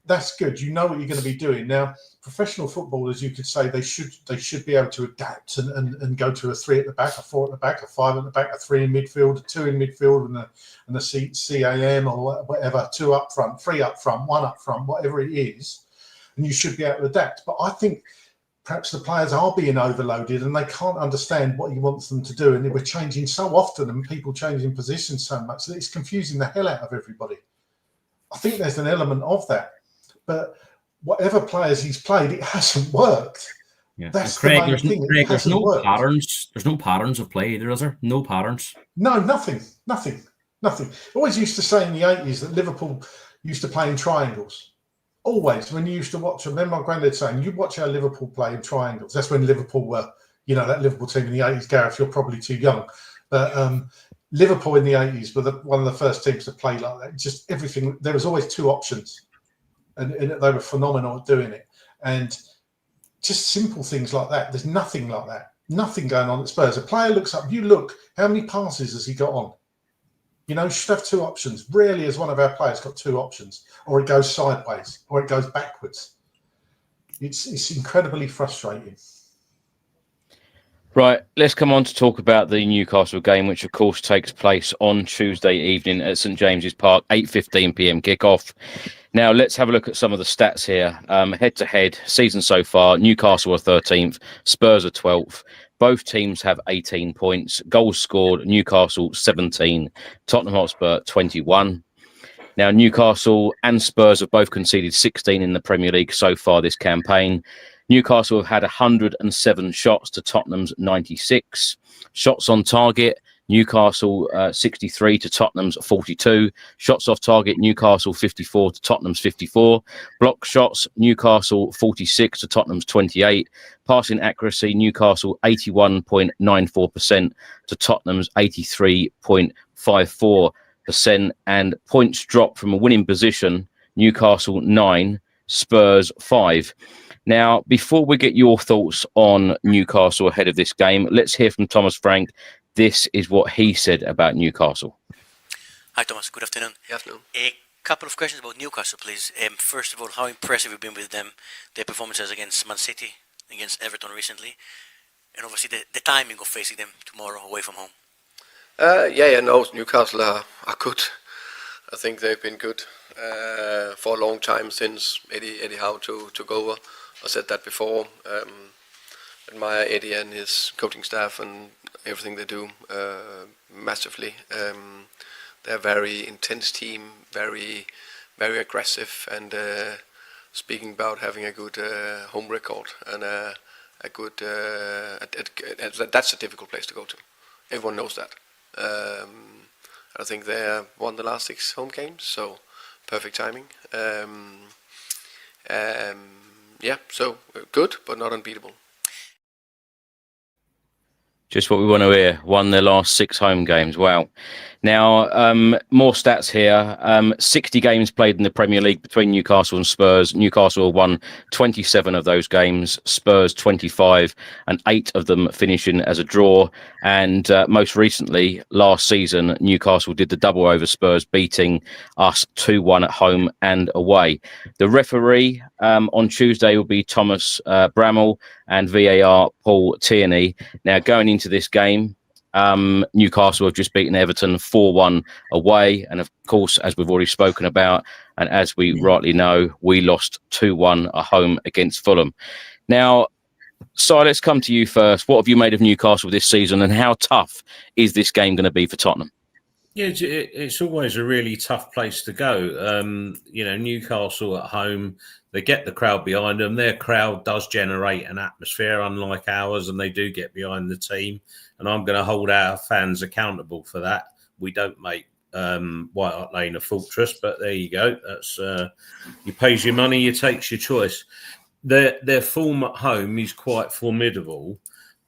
That's good. You know what you're going to be doing. Now, professional footballers, you could say they should be able to adapt and go to a 3 at the back, a 4 at the back, a 5 at the back, a 3 in midfield, a 2 in midfield, and a CAM or whatever, 2 up front, 3 up front, 1 up front, whatever it is. And you should be able to adapt. But I think perhaps the players are being overloaded and they can't understand what he wants them to do. And we're changing so often and people changing positions so much that it's confusing the hell out of everybody. I think there's an element of that. But whatever players he's played, it hasn't worked. Yeah. That's Craig, the main thing. Craig, there's no worked. patterns. There's no patterns of play either, is there? No patterns. No, nothing. Always used to say in the 80s that Liverpool used to play in triangles. Always, when you used to watch, I remember my granddad saying, you watch how Liverpool play in triangles. That's when Liverpool were, that Liverpool team in the 80s. Gareth, you're probably too young. But Liverpool in the 80s were one of the first teams to play like that. Just everything, there was always two options. And they were phenomenal at doing it. And just simple things like that. There's nothing like that. Nothing going on at Spurs. A player looks up, you look, how many passes has he got on? Should have two options. Rarely has one of our players got two options, or it goes sideways, or it goes backwards. It's incredibly frustrating. Right, let's come on to talk about the Newcastle game, which of course takes place on Tuesday evening at St James's Park, 8:15 p.m. kickoff. Now, let's have a look at some of the stats here. Head-to-head, season so far, Newcastle are 13th, Spurs are 12th. Both teams have 18 points. Goals scored, Newcastle 17, Tottenham Hotspur 21. Now, Newcastle and Spurs have both conceded 16 in the Premier League so far this campaign. Newcastle have had 107 shots to Tottenham's 96. Shots on target, Newcastle 63 to Tottenham's 42. Shots off target, Newcastle 54 to Tottenham's 54. Block shots, Newcastle 46 to Tottenham's 28. Passing accuracy, Newcastle 81.94% to Tottenham's 83.54%. And points dropped from a winning position, Newcastle 9, Spurs 5. Now, before we get your thoughts on Newcastle ahead of this game, let's hear from Thomas Frank. This is what he said about Newcastle. Hi, Thomas. Good afternoon. Good afternoon. A couple of questions about Newcastle, please. First of all, how impressive have you been with them, their performances against Man City, against Everton recently, and obviously the timing of facing them tomorrow away from home? Newcastle are good. I think they've been good for a long time since Eddie Howe took over. I said that before. Admire Eddie and his coaching staff and everything they do massively. They're a very intense team, very, very aggressive, and speaking about having a good home record and a good that's a difficult place to go to. Everyone knows that. I think they won the last 6 home games, so perfect timing. So good, but not unbeatable. Just what we want to hear. Won their last 6 home games. Wow. Now, more stats here. 60 games played in the Premier League between Newcastle and Spurs. Newcastle won 27 of those games, Spurs 25, and 8 of them finishing as a draw. And most recently, last season, Newcastle did the double over Spurs, beating us 2-1 at home and away. The referee on Tuesday will be Thomas Bramall and VAR Paul Tierney. Now, going into this game, Newcastle have just beaten Everton 4-1 away. And of course, as we've already spoken about, and as we rightly know, we lost 2-1 at home against Fulham. Now, Si, let's come to you first. What have you made of Newcastle this season, and how tough is this game going to be for Tottenham? Yeah, it's always a really tough place to go. Newcastle at home, they get the crowd behind them. Their crowd does generate an atmosphere, unlike ours, and they do get behind the team. And I'm going to hold our fans accountable for that. We don't make White Hart Lane a fortress, but there you go. That's you pays your money, you takes your choice. Their form at home is quite formidable,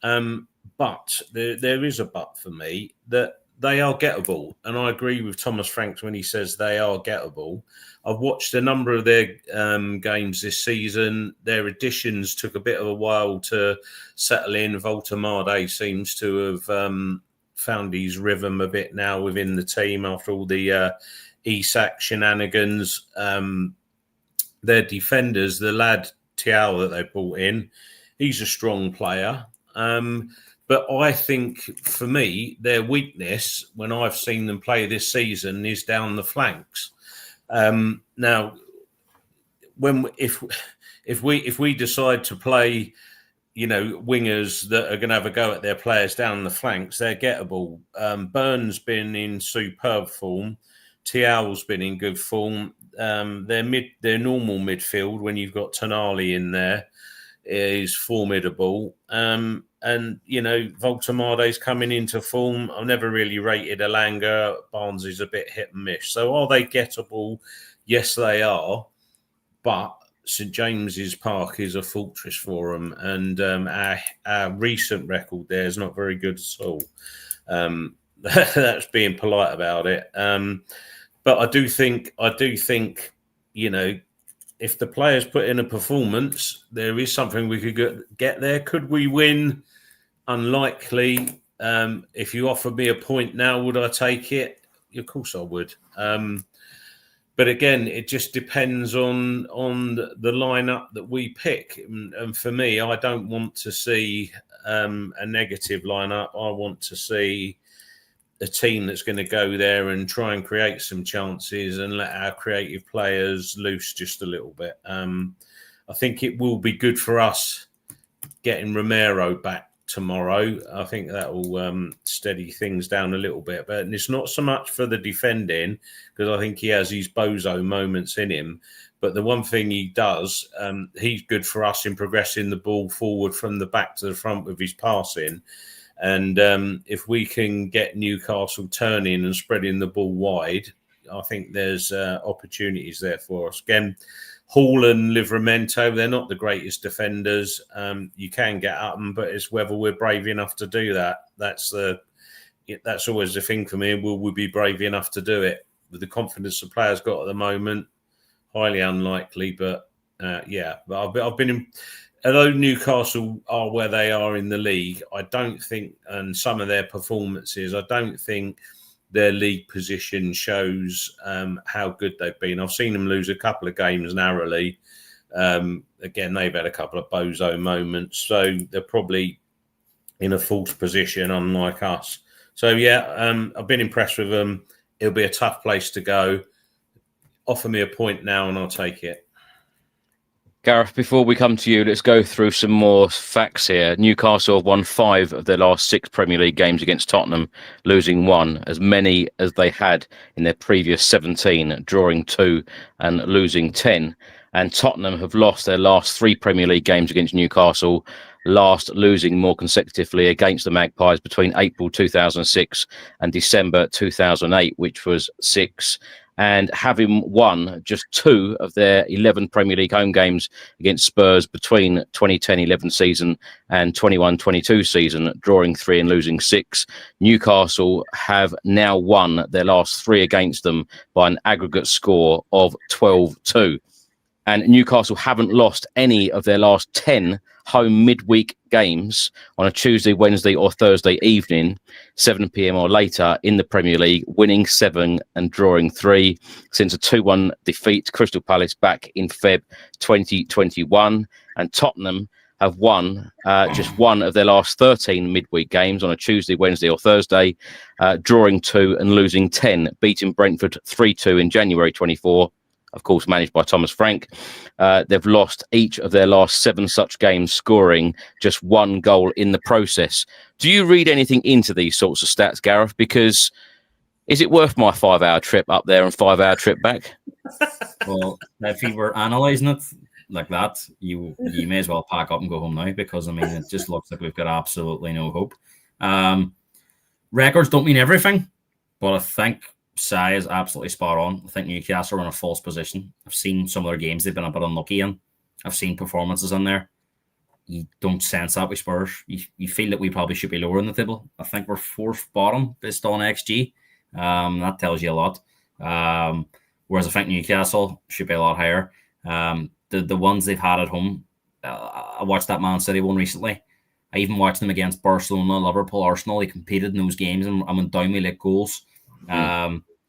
but there is a but for me that they are gettable, and I agree with Thomas Franks when he says they are gettable. I've watched a number of their games this season. Their additions took a bit of a while to settle in. Voltemade seems to have found his rhythm a bit now within the team after all the Isak shenanigans. Their defenders, the lad Tiao that they brought in, he's a strong player. But I think, for me, their weakness, when I've seen them play this season, is down the flanks. Now, if we decide to play wingers that are going to have a go at their players down the flanks, they're gettable. Burns been in superb form. Tial's been in good form. Their normal midfield, when you've got Tonali in there, is formidable. And Voltemade's coming into form. I've never really rated Elanga. Barnes is a bit hit and miss. So are they gettable? Yes, they are. But St James's Park is a fortress for them, and our recent record there is not very good at all. That's being polite about it. But I do think, if the players put in a performance, there is something we could get there. Could we win? Unlikely. If you offered me a point now, would I take it? Of course I would. But again, it just depends on the lineup that we pick. And for me, I don't want to see a negative lineup. I want to see a team that's going to go there and try and create some chances and let our creative players loose just a little bit. I think it will be good for us getting Romero back tomorrow. I think that will steady things down a little bit. But it's not so much for the defending, because I think he has these bozo moments in him. But the one thing he does, he's good for us in progressing the ball forward from the back to the front with his passing. And if we can get Newcastle turning and spreading the ball wide, I think there's opportunities there for us. Again, Hall and Livramento, they're not the greatest defenders. You can get at them, but it's whether we're brave enough to do that. That's always the thing for me. Will we be brave enough to do it? With the confidence the players got at the moment, highly unlikely. But but I've been in. Although Newcastle are where they are in the league, I don't think, and some of their performances, I don't think their league position shows how good they've been. I've seen them lose a couple of games narrowly. Again, they've had a couple of bozo moments, so they're probably in a false position, unlike us. So, I've been impressed with them. It'll be a tough place to go. Offer me a point now and I'll take it. Gareth, before we come to you, let's go through some more facts here. Newcastle have won 5 of their last 6 Premier League games against Tottenham, losing 1, as many as they had in their previous 17, drawing 2 and losing 10. And Tottenham have lost their last 3 Premier League games against Newcastle, last losing more consecutively against the Magpies between April 2006 and December 2008, which was 6. And having won just 2 of their 11 Premier League home games against Spurs between 2010-11 season and 21-22 season, drawing 3 and losing 6, Newcastle have now won their last 3 against them by an aggregate score of 12-2. And Newcastle haven't lost any of their last 10 home midweek games on a Tuesday, Wednesday or Thursday evening, 7 p.m. or later in the Premier League, winning 7 and drawing 3 since a 2-1 defeat to Crystal Palace back in Feb 2021. And Tottenham have won just 1 of their last 13 midweek games on a Tuesday, Wednesday or Thursday, drawing 2 and losing 10, beating Brentford 3-2 in January 24. Of course, managed by Thomas Frank. They've lost each of their last 7 such games, scoring just 1 goal in the process. Do you read anything into these sorts of stats, Gareth? Because is it worth my 5-hour trip up there and 5-hour trip back? Well, if you were analysing it like that, you may as well pack up and go home now, because, I mean, it just looks like we've got absolutely no hope. Records don't mean everything, but I think Sai is absolutely spot on. I think Newcastle are in a false position. I've seen some of their games they've been a bit unlucky in. I've seen performances in there. You don't sense that with Spurs. You feel that we probably should be lower in the table. I think we're 4th bottom based on XG. That tells you a lot. Whereas I think Newcastle should be a lot higher. The ones they've had at home, I watched that Man City one recently. I even watched them against Barcelona, Liverpool, Arsenal. They competed in those games and went down with late goals.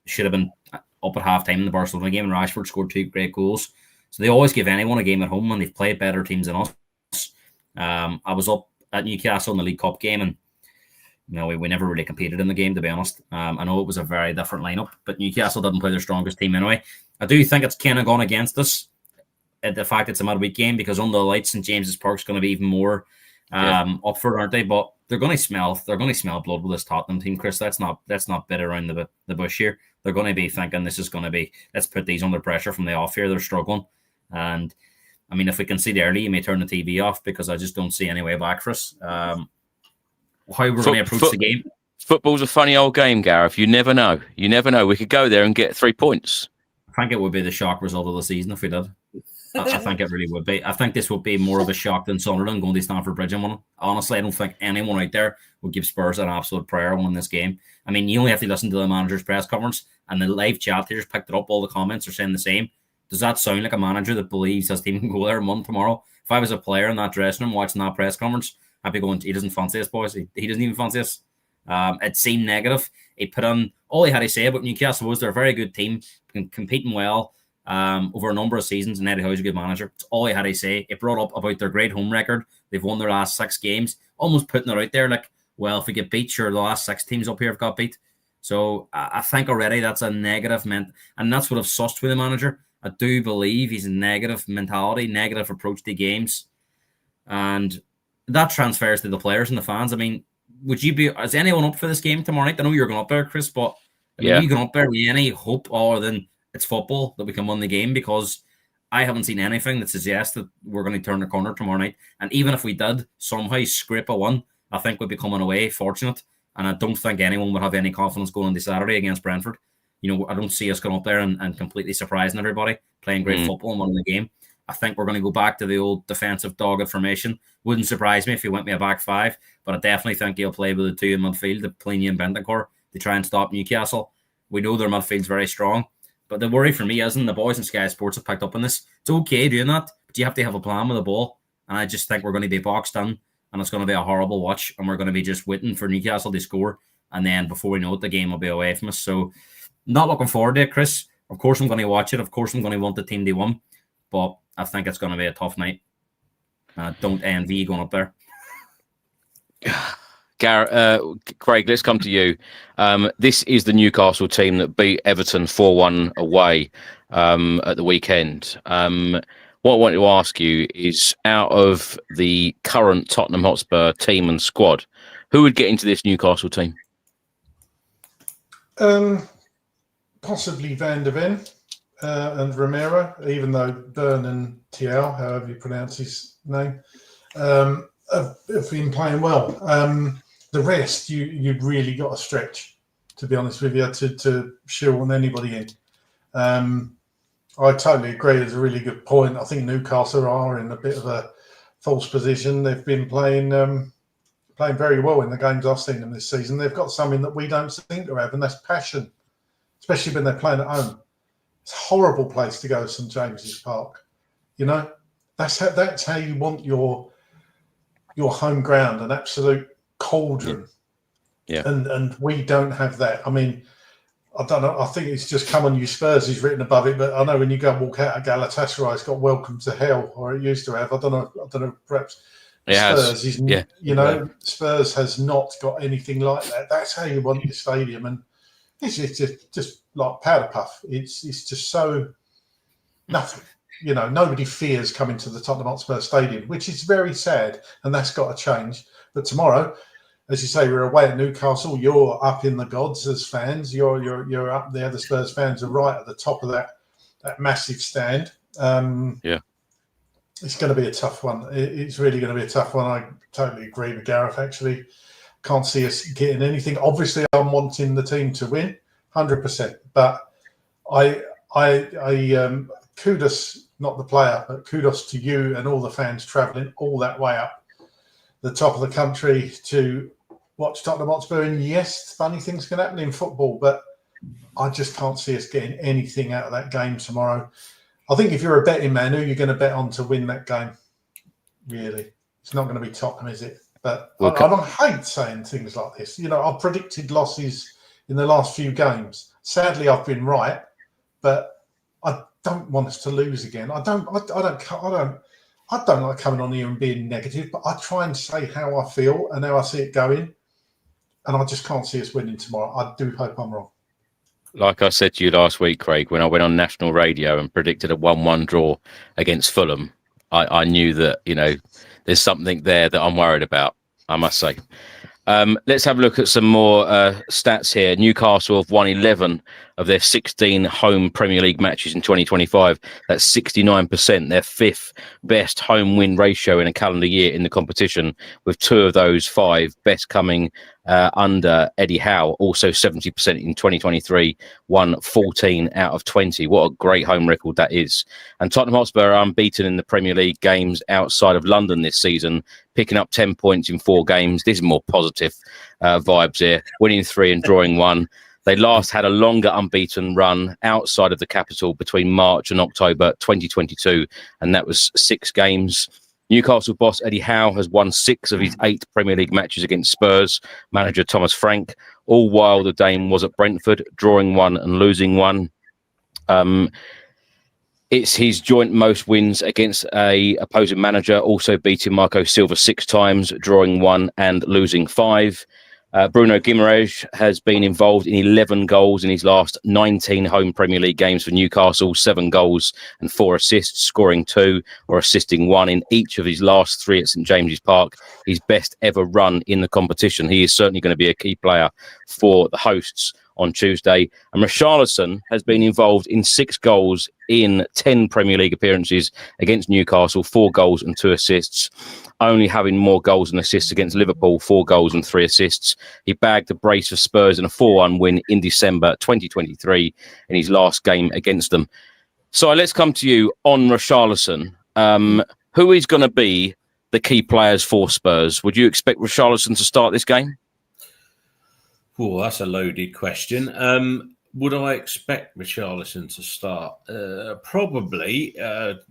Should have been up at half-time in the Barcelona game, and Rashford scored 2 great goals. So they always give anyone a game at home when they've played better teams than us. I was up at Newcastle in the League Cup game, and we never really competed in the game, to be honest. I know it was a very different lineup, but Newcastle didn't play their strongest team anyway. I do think it's kind of gone against us, the fact it's a midweek game, because under the lights, St James's Park is going to be even more up for, aren't they? But they're going to smell blood with this Tottenham team, Chris. Let's not bit around the bush here. They're going to be thinking this is going to be, let's put these under pressure from the off here. They're struggling, and I mean, if we concede early, you may turn the TV off because I just don't see any way back for us. How we're going to approach the game. Football's a funny old game, Gareth. You never know. We could go there and get 3 points. I think it would be the shock result of the season if we did. I think it really would be. I think this would be more of a shock than Sunderland going to Stamford Bridge and winning. Honestly, I don't think anyone out there would give Spurs an absolute prayer on this game. I mean, you only have to listen to the manager's press conference and the live chat here just picked it up. All the comments are saying the same. Does that sound like a manager that believes his team can go there and win tomorrow? If I was a player in that dressing room watching that press conference, I'd be going, he doesn't fancy us, boys. He doesn't even fancy us. It seemed negative. He put on all he had to say about Newcastle was they're a very good team, competing well over a number of seasons, and Eddie Howe's a good manager. It's all he had to say. It brought up about their great home record. They've won their last 6 games, almost putting it out there like, well, if we get beat, sure, the last 6 teams up here have got beat. So I think already that's a negative and that's what I've sussed with the manager. I do believe he's a negative mentality, negative approach to games, and that transfers to the players and the fans. I mean, is anyone up for this game tomorrow night? I know you're going up there, Chris, but are you going up there with any hope other than it's football that we can win the game? Because I haven't seen anything that suggests that we're going to turn the corner tomorrow night. And even if we did somehow scrape a 1, I think we'd be coming away fortunate. And I don't think anyone would have any confidence going into Saturday against Brentford. You know, I don't see us going up there and completely surprising everybody, playing great football and winning the game. I think we're going to go back to the old defensive dogged formation. Wouldn't surprise me if he went me a back 5, but I definitely think he'll play with the 2 in midfield, the Pliny and Bentancur, to try and stop Newcastle. We know their midfield's very strong, but the worry for me isn't the boys in Sky Sports have picked up on this. It's okay doing that, but you have to have a plan with the ball, and I just think we're going to be boxed in, and it's going to be a horrible watch, and we're going to be just waiting for Newcastle to score, and then before we know it, the game will be away from us. So, not looking forward to it, Chris. Of course I'm going to watch it. Of course I'm going to want the team to win, but I think it's going to be a tough night. Don't envy going up there. Craig, let's come to you. This is the Newcastle team that beat Everton 4-1 away at the weekend. What I want to ask you is, out of the current Tottenham Hotspur team and squad, who would get into this Newcastle team? Possibly Van der Ven and Romero, even though Bern and Tiao, however you pronounce his name, have been playing well. The rest, you've really got to stretch, to be honest with you, to shoehorn anybody in. I totally agree. It's a really good point. I think Newcastle are in a bit of a false position. They've been playing very well in the games I've seen them this season. They've got something that we don't seem to have, and that's passion, especially when they're playing at home. It's a horrible place to go, St James's Park. You know, that's how you want your home ground, an absolute cauldron. Yeah. And we don't have that. I mean, I don't know. I think it's just "Come on, you Spurs" is written above it, but I know when you go and walk out of Galatasaray, it's got "Welcome to Hell," or it used to have. I don't know. Perhaps Spurs is. Yeah. You know, Spurs has not got anything like that. That's how you want your stadium, and it's just like powder puff. It's just so nothing. You know, nobody fears coming to the Tottenham Hotspur Stadium, which is very sad, and that's got to change. But tomorrow, as you say, we're away at Newcastle. You're up in the gods as fans. You're up there. The Spurs fans are right at the top of that massive stand. It's going to be a tough one. It's really going to be a tough one. I totally agree with Gareth. Actually, can't see us getting anything. Obviously, I'm wanting the team to win, 100%. But I kudos, not the player, but kudos to you and all the fans travelling all that way up the top of the country to watch Tottenham Hotspur. And yes, funny things can happen in football, but I just can't see us getting anything out of that game tomorrow. I think if you're a betting man, who you're going to bet on to win that game? Really, it's not going to be Tottenham, is it? But I don't hate saying things like this. You know, I've predicted losses in the last few games. Sadly, I've been right, but I don't want us to lose again. I don't like coming on here and being negative, but I try and say how I feel and how I see it going. And I just can't see us winning tomorrow. I do hope I'm wrong. Like I said to you last week, Craig, when I went on national radio and predicted a 1-1 draw against Fulham, I knew that, you know, there's something there that I'm worried about, I must say. Let's have a look at some more stats here. Newcastle have won 11 of their 16 home Premier League matches in 2025. That's 69%. Their fifth best home win ratio in a calendar year in the competition, with 2 of those 5 best coming under Eddie Howe. Also 70% in 2023, won 14 out of 20. What a great home record that is. And Tottenham Hotspur are unbeaten in the Premier League games outside of London this season, picking up 10 points in 4 games. This is more positive vibes here. Winning 3 and drawing 1. They last had a longer unbeaten run outside of the capital between March and October 2022, and that was 6 games. Newcastle boss Eddie Howe has won 6 of his 8 Premier League matches against Spurs manager Thomas Frank, all while the Dane was at Brentford, drawing 1 and losing 1. It's his joint most wins against a opposing manager, also beating Marco Silva 6 times, drawing 1 and losing 5. Bruno Guimaraes has been involved in 11 goals in his last 19 home Premier League games for Newcastle, 7 goals and 4 assists, scoring 2 or assisting 1 in each of his last 3 at St James's Park, his best ever run in the competition. He is certainly going to be a key player for the hosts on Tuesday. And Richarlison has been involved in 6 goals in 10 Premier League appearances against Newcastle, 4 goals and 2 assists, only having more goals and assists against Liverpool, 4 goals and 3 assists. He bagged the brace for Spurs in a 4-1 win in December 2023 in his last game against them. So let's come to you on Richarlison. Who is going to be the key players for Spurs? Would you expect Richarlison to start this game? Oh, that's a loaded question. Would I expect Richarlison to start? Probably,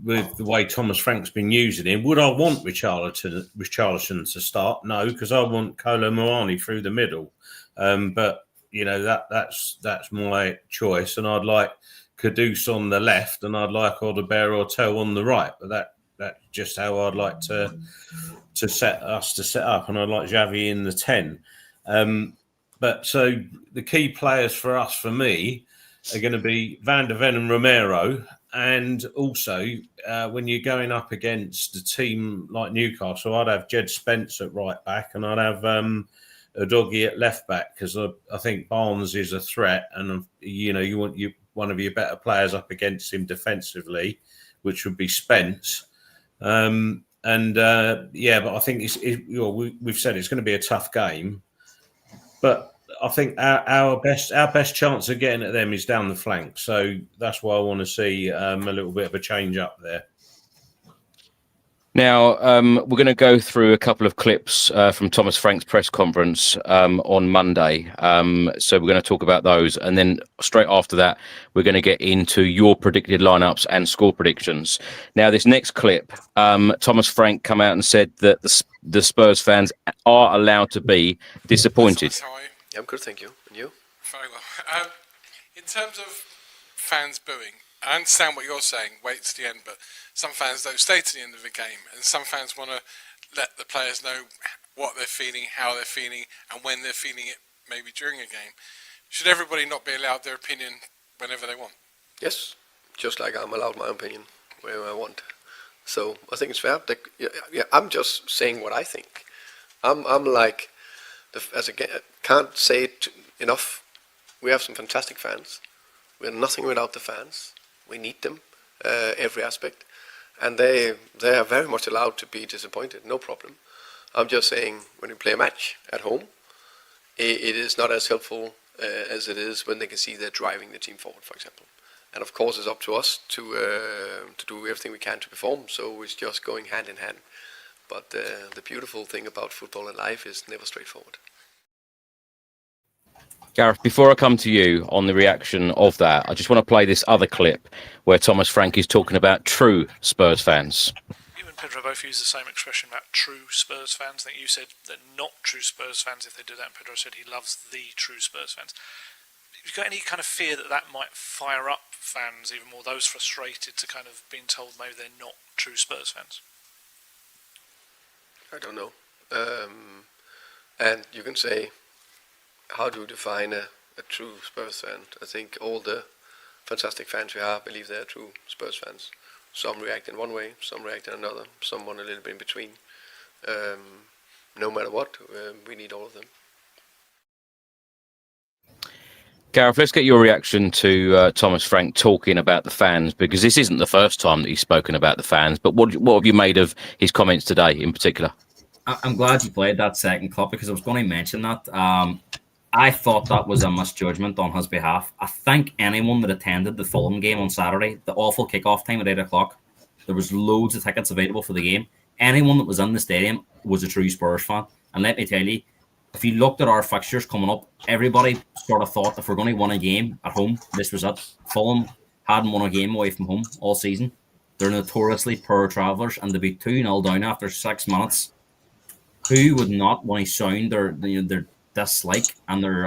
with the way Thomas Frank's been using him. Would I want Richarlison to start? No, because I want Kolo Muani through the middle. But you know that's my choice, and I'd like Kudus on the left, and I'd like Alderweireld or Tell on the right. But that's just how I'd like to set up, and I'd like Xavi in the 10. But so the key players for me, are going to be Van der Ven and Romero. And also, when you're going up against a team like Newcastle, I'd have Jed Spence at right back, and I'd have Udogie at left back, because I think Barnes is a threat, and you want one of your better players up against him defensively, which would be Spence. But I think we've said it's going to be a tough game. But I think our best chance of getting at them is down the flank. So that's why I want to see a little bit of a change up there. Now, we're going to go through a couple of clips from Thomas Frank's press conference on Monday. So we're going to talk about those. And then straight after that, we're going to get into your predicted lineups and score predictions. Now, this next clip, Thomas Frank come out and said that the Spurs fans are allowed to be disappointed. Yeah, I'm good, thank you. And you? Very well. In terms of fans booing, I understand what you're saying, wait to the end, but some fans don't stay to the end of the game, and some fans want to let the players know what they're feeling, how they're feeling, and when they're feeling it, maybe during a game. Should everybody not be allowed their opinion whenever they want? Yes, just like I'm allowed my opinion wherever I want. So I think it's fair. I'm just saying what I think. I'm like, can't say it enough. We have some fantastic fans. We're nothing without the fans. We need them, every aspect. And they are very much allowed to be disappointed, no problem. I'm just saying, when you play a match at home, it is not as helpful as it is when they can see they're driving the team forward, for example. And of course, it's up to us to do everything we can to perform, so it's just going hand in hand. But the beautiful thing about football and life is never straightforward. Gareth, before I come to you on the reaction of that, I just want to play this other clip where Thomas Frank is talking about true Spurs fans. You and Pedro both use the same expression about true Spurs fans. I think you said they're not true Spurs fans if they do that, and Pedro said he loves the true Spurs fans. Have you got any kind of fear that might fire up fans even more, those frustrated to kind of being told maybe they're not true Spurs fans? I don't know. And you can say, how do you define a true Spurs fan? I think all the fantastic fans we have believe they're true Spurs fans. Some react in one way, some react in another, some want a little bit in between. no matter what, we need all of them. Gareth, let's get your reaction to Thomas Frank talking about the fans, because this isn't the first time that he's spoken about the fans. But what have you made of his comments today in particular? I'm glad you played that second clip, because I was going to mention that. I thought that was a misjudgment on his behalf. I think anyone that attended the Fulham game on Saturday, the awful kickoff time at 8 o'clock, there was loads of tickets available for the game. Anyone that was in the stadium was a true Spurs fan. And let me tell you, if you looked at our fixtures coming up, everybody sort of thought if we're going to win a game at home, this was it. Fulham hadn't won a game away from home all season. They're notoriously poor travellers, and to be 2-0 down after 6 minutes, who would not want to sound their dislike and their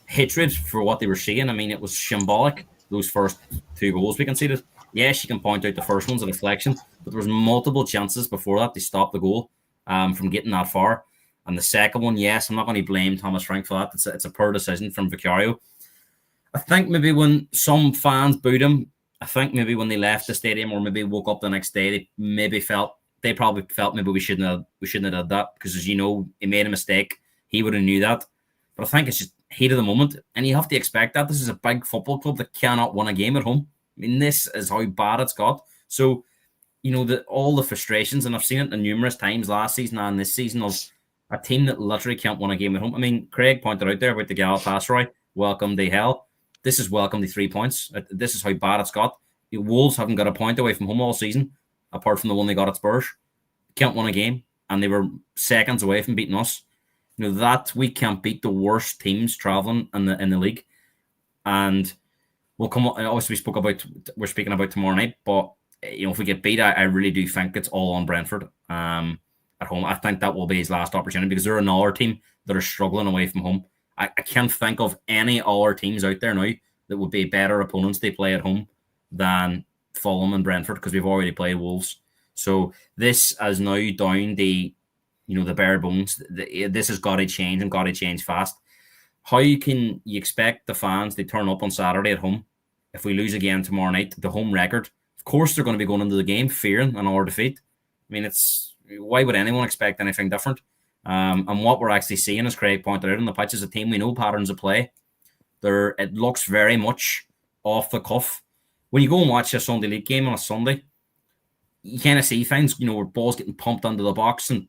hatred for what they were seeing? I mean, it was shambolic, those first 2 goals we conceded. Yes, you can point out the first one's a deflection, but there was multiple chances before that to stop the goal from getting that far. And the second one, yes, I'm not going to blame Thomas Frank for that. It's a poor decision from Vicario. I think maybe when some fans booed him, I think maybe when they left the stadium or maybe woke up the next day, they probably felt maybe we shouldn't have done that, because, as you know, he made a mistake. He would have knew that. But I think it's just heat of the moment, and you have to expect that. This is a big football club that cannot win a game at home. I mean, this is how bad it's got. So, all the frustrations, and I've seen it numerous times last season and this season, of a team that literally can't win a game at home. I mean, Craig pointed out there about the Galatasaray. Welcome to hell. This is welcome to 3 points. This is how bad it's got. The Wolves haven't got a point away from home all season, apart from the one they got at Spurs. Can't win a game, and they were seconds away from beating us. That we can't beat the worst teams traveling in the league. And we'll come on. Obviously, we're speaking about tomorrow night, but if we get beat, I really do think it's all on Brentford at home. I think that will be his last opportunity, because they're another team that are struggling away from home. I can't think of any other teams out there now that would be better opponents to play at home than Fulham and Brentford, because we've already played Wolves. So this is now down the bare bones. This has got to change, and got to change fast. How can you expect the fans to turn up on Saturday at home if we lose again tomorrow night? The home record, of course, they're going to be going into the game fearing another defeat. I mean, why would anyone expect anything different? And what we're actually seeing, as Craig pointed out, on the pitch is a team we know patterns of play. It looks very much off the cuff. When you go and watch a Sunday league game on a Sunday, you kind of see things, where balls getting pumped under the box, and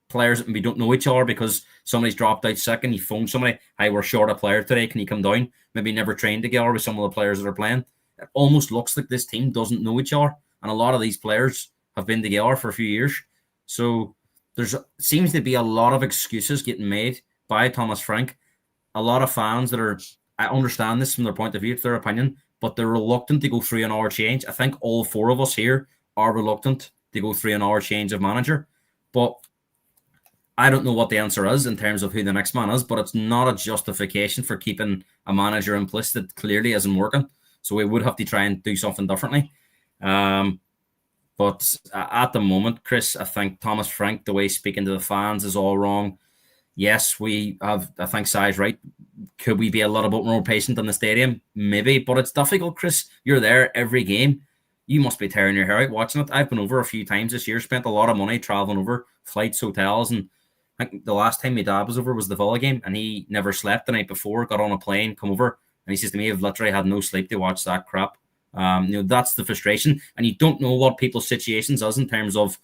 players that maybe don't know each other because somebody's dropped out sick, and you phone somebody, hey, we're short a player today, can you come down? Maybe never trained together with some of the players that are playing. It almost looks like this team doesn't know each other, and a lot of these players have been together for a few years. So seems to be a lot of excuses getting made by Thomas Frank. A lot of fans I understand this from their point of view, it's their opinion, but they're reluctant to go through an hour change. I think all 4 of us here are reluctant to go through an hour change of manager. But I don't know what the answer is in terms of who the next man is, but it's not a justification for keeping a manager in place that clearly isn't working. So we would have to try and do something differently. But at the moment, Chris, I think Thomas Frank, the way he's speaking to the fans is all wrong. Yes, I think Si's right. Could we be a little bit more patient in the stadium? Maybe, but it's difficult, Chris. You're there every game. You must be tearing your hair out watching it. I've been over a few times this year, spent a lot of money traveling over, flights, hotels, and I think the last time my dad was over was the Villa game, and he never slept the night before, got on a plane, come over, and he says to me, I've literally had no sleep to watch that crap. That's the frustration, and you don't know what people's situations is in terms of,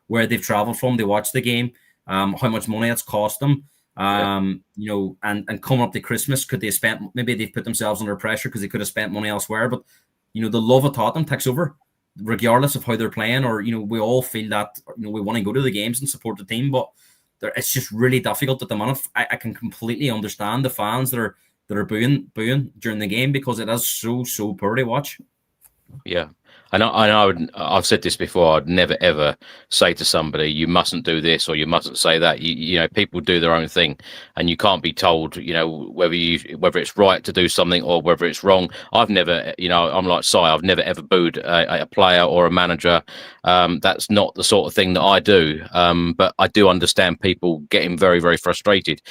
where they've traveled from, they watch the game, how much money it's cost them, and coming up to Christmas, could they have spent, maybe they've put themselves under pressure because they could have spent money elsewhere, but, the love of Tottenham takes over, regardless of how they're playing, or, we all feel that, we want to go to the games and support the team, but it's just really difficult at the minute. I can completely understand the fans that are booing during the game, because it is so poor to watch. Yeah. I've said this before. I'd never ever say to somebody, "You mustn't do this" or "You mustn't say that." People do their own thing, and you can't be told, whether it's right to do something or whether it's wrong. I've never, I'm like Si. I've never ever booed a player or a manager. That's not the sort of thing that I do. But I do understand people getting very, very frustrated.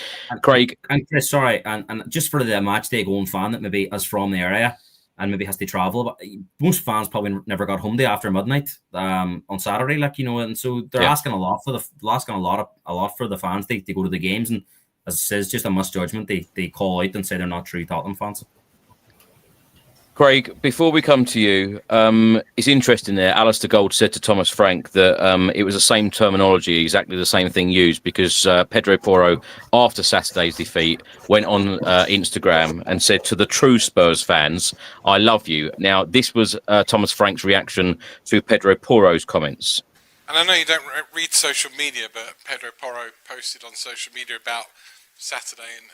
Craig and Chris, sorry, and just for the match day going fan that maybe is from the area. and maybe has to travel. But most fans probably never got home after midnight on Saturday, like, you know, and so they're asking a lot for the fans to go to the games, and as it says, just a misjudgment. They call out and say they're not true Tottenham fans. Craig, before we come to you, it's interesting there. Alistair Gold said to Thomas Frank that it was the same terminology, exactly the same thing used, because Pedro Porro, after Saturday's defeat, went on Instagram and said to the true Spurs fans, "I love you." Now, this was Thomas Frank's reaction to Pedro Porro's comments. And I know you don't read social media, but Pedro Porro posted on social media about Saturday and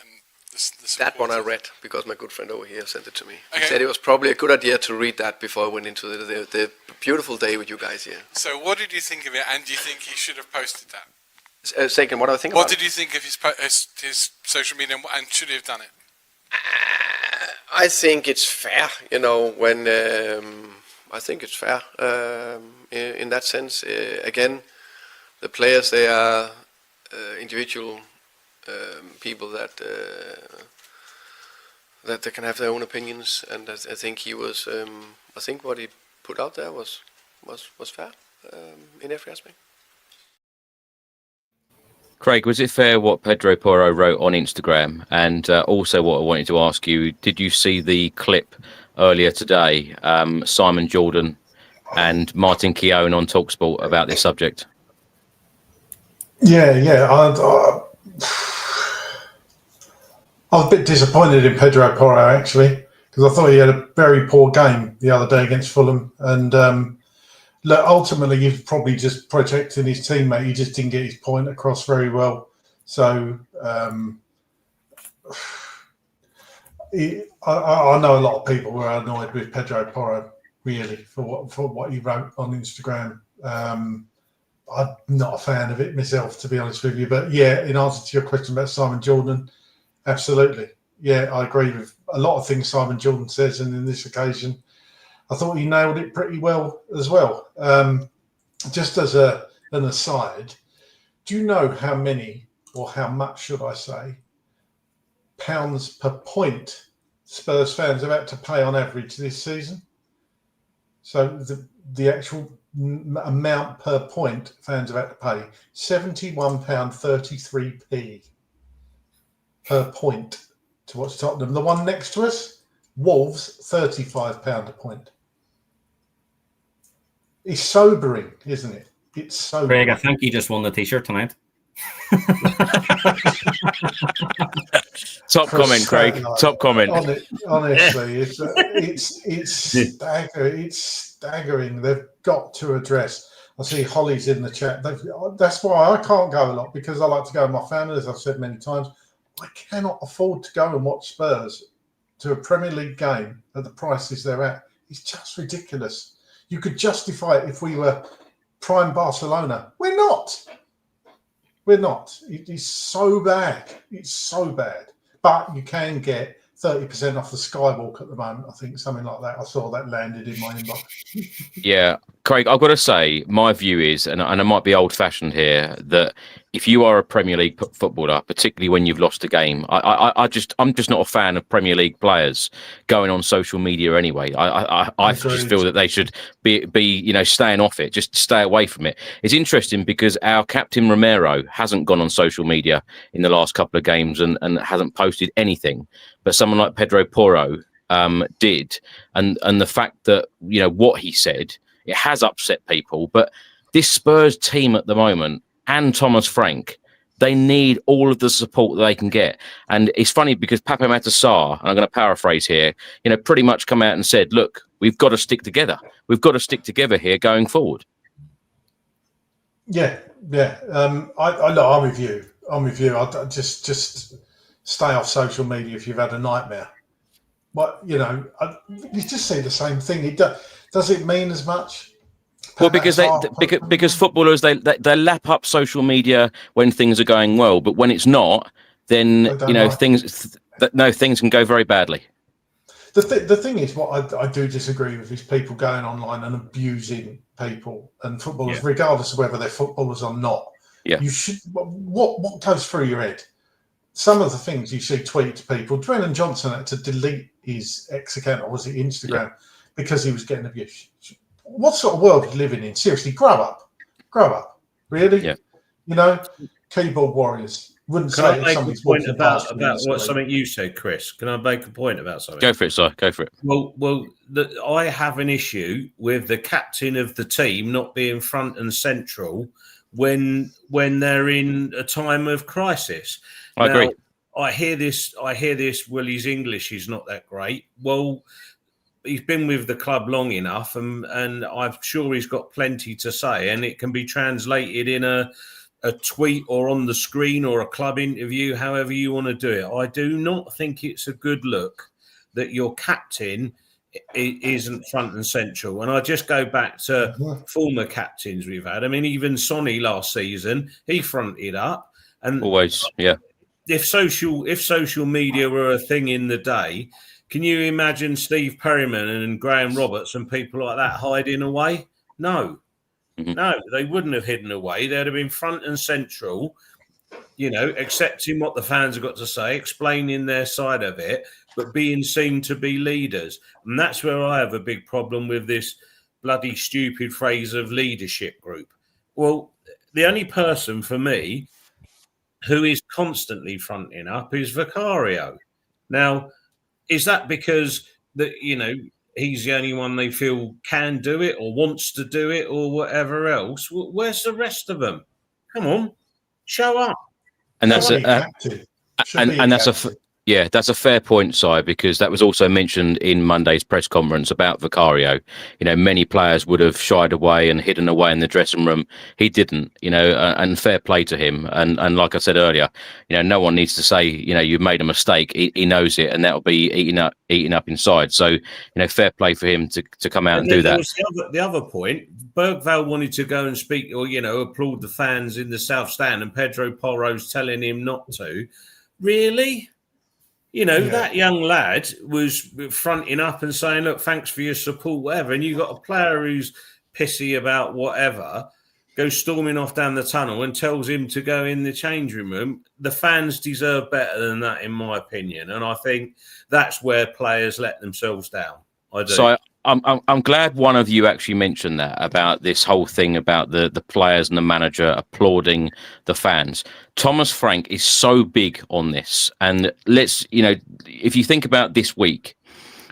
that one I read because my good friend over here sent it to me. Okay. He said it was probably a good idea to read that before I went into the beautiful day with you guys here. So what did you think of it, and do you think he should have posted that? Second, what do I think What about did you think of his social media, and should he have done it? I think it's fair, you know, when I think it's fair in that sense. Again, the players, they are individual people that they can have their own opinions, and I think he was. I think what he put out there was fair in every aspect. Craig, was it fair what Pedro Porro wrote on Instagram? And also, what I wanted to ask you: did you see the clip earlier today? Simon Jordan and Martin Keown on TalkSport about this subject. Yeah. I was a bit disappointed in Pedro Porro, actually, because I thought he had a very poor game the other day against Fulham. And look, ultimately, he was probably just protecting his teammate. He just didn't get his point across very well. So I know a lot of people were annoyed with Pedro Porro, really, for what he wrote on Instagram. I'm not a fan of it myself, to be honest with you. But yeah, in answer to your question about Simon Jordan, absolutely. Yeah, I agree with a lot of things Simon Jordan says, and in this occasion, I thought he nailed it pretty well as well. Just as an aside, do you know how many, or how much should I say, pounds per point Spurs fans are about to pay on average this season? So the actual amount per point fans are about to pay, £71.33p. per point to watch Tottenham. The one next to us, Wolves, £35 a point. It's sobering, isn't it? It's sobering. Craig, I think you just won the T-shirt tonight. Top comment, Craig. Top comment. Honestly, it's staggering. They've got to address. I see Holly's in the chat. That's why I can't go a lot, because I like to go with my family, as I've said many times. I cannot afford to go and watch Spurs to a Premier League game at the prices they're at. It's just ridiculous. You could justify it if we were prime Barcelona. We're not. It is so bad. It's so bad. But you can get 30% off the Skywalk at the moment, I think, something like that. I saw that landed in my inbox. Yeah, Craig, I've got to say, my view is, and I might be old-fashioned here, that if you are a Premier League footballer, particularly when you've lost a game, I'm just not a fan of Premier League players going on social media anyway. I just feel that they should be staying off it, just stay away from it. It's interesting because our captain Romero hasn't gone on social media in the last couple of games and hasn't posted anything, but someone like Pedro Porro did, and the fact that what he said, it has upset people. But this Spurs team at the moment, and Thomas Frank, they need all of the support that they can get. And it's funny because Pape Matar, and I'm going to paraphrase here, pretty much come out and said, look, we've got to stick together. We've got to stick together here going forward. Yeah. I'm with you. I just stay off social media if you've had a nightmare. But, you just see the same thing. Does it mean as much? Well, because footballers they lap up social media when things are going well, but when it's not, then things can go very badly. The thing is, what I do disagree with is people going online and abusing people and footballers, regardless of whether they're footballers or not. Yeah, you should. What goes through your head? Some of the things you see tweeted to people. Drennan Johnson had to delete his ex account, or was it Instagram, because he was getting abused. What sort of world are you living in? Seriously, grow up. Really? Yeah. You know, keyboard warriors. Wouldn't Can say I if make a somebody's point walking about past me in the what street. something you said, Chris? Can I make a point about something? Go for it, Si. Go for it. Well, I have an issue with the captain of the team not being front and central when they're in a time of crisis. I agree. I hear this. Well, his English is not that great. Well, he's been with the club long enough, and I'm sure he's got plenty to say, and it can be translated in a tweet or on the screen or a club interview, however you want to do it. I do not think it's a good look that your captain isn't front and central. And I just go back to former captains we've had. I mean, even Sonny last season, he fronted up. And always, yeah. If social media were a thing in the day, can you imagine Steve Perryman and Graham Roberts and people like that hiding away? No. No, they wouldn't have hidden away. They'd have been front and central, accepting what the fans have got to say, explaining their side of it, but being seen to be leaders. And that's where I have a big problem with this bloody stupid phrase of leadership group. Well, the only person for me who is constantly fronting up is Vicario. Now, is that because he's the only one they feel can do it or wants to do it or whatever else? Where's the rest of them? Come on, show up. And that's that's a fair point, Si, because that was also mentioned in Monday's press conference about Vicario. Many players would have shied away and hidden away in the dressing room. He didn't, and fair play to him. And like I said earlier, no one needs to say, you've made a mistake. He knows it, and that'll be eaten up inside. So, fair play for him to come out and do that. The other point, Bergvall wanted to go and speak or, applaud the fans in the South Stand, and Pedro Porro's telling him not to. Really? That young lad was fronting up and saying, look, thanks for your support, whatever. And you got a player who's pissy about whatever, goes storming off down the tunnel and tells him to go in the changing room. The fans deserve better than that, in my opinion. And I think that's where players let themselves down. I do. So I'm glad one of you actually mentioned that about this whole thing about the players and the manager applauding the fans. Thomas Frank is so big on this. And if you think about this week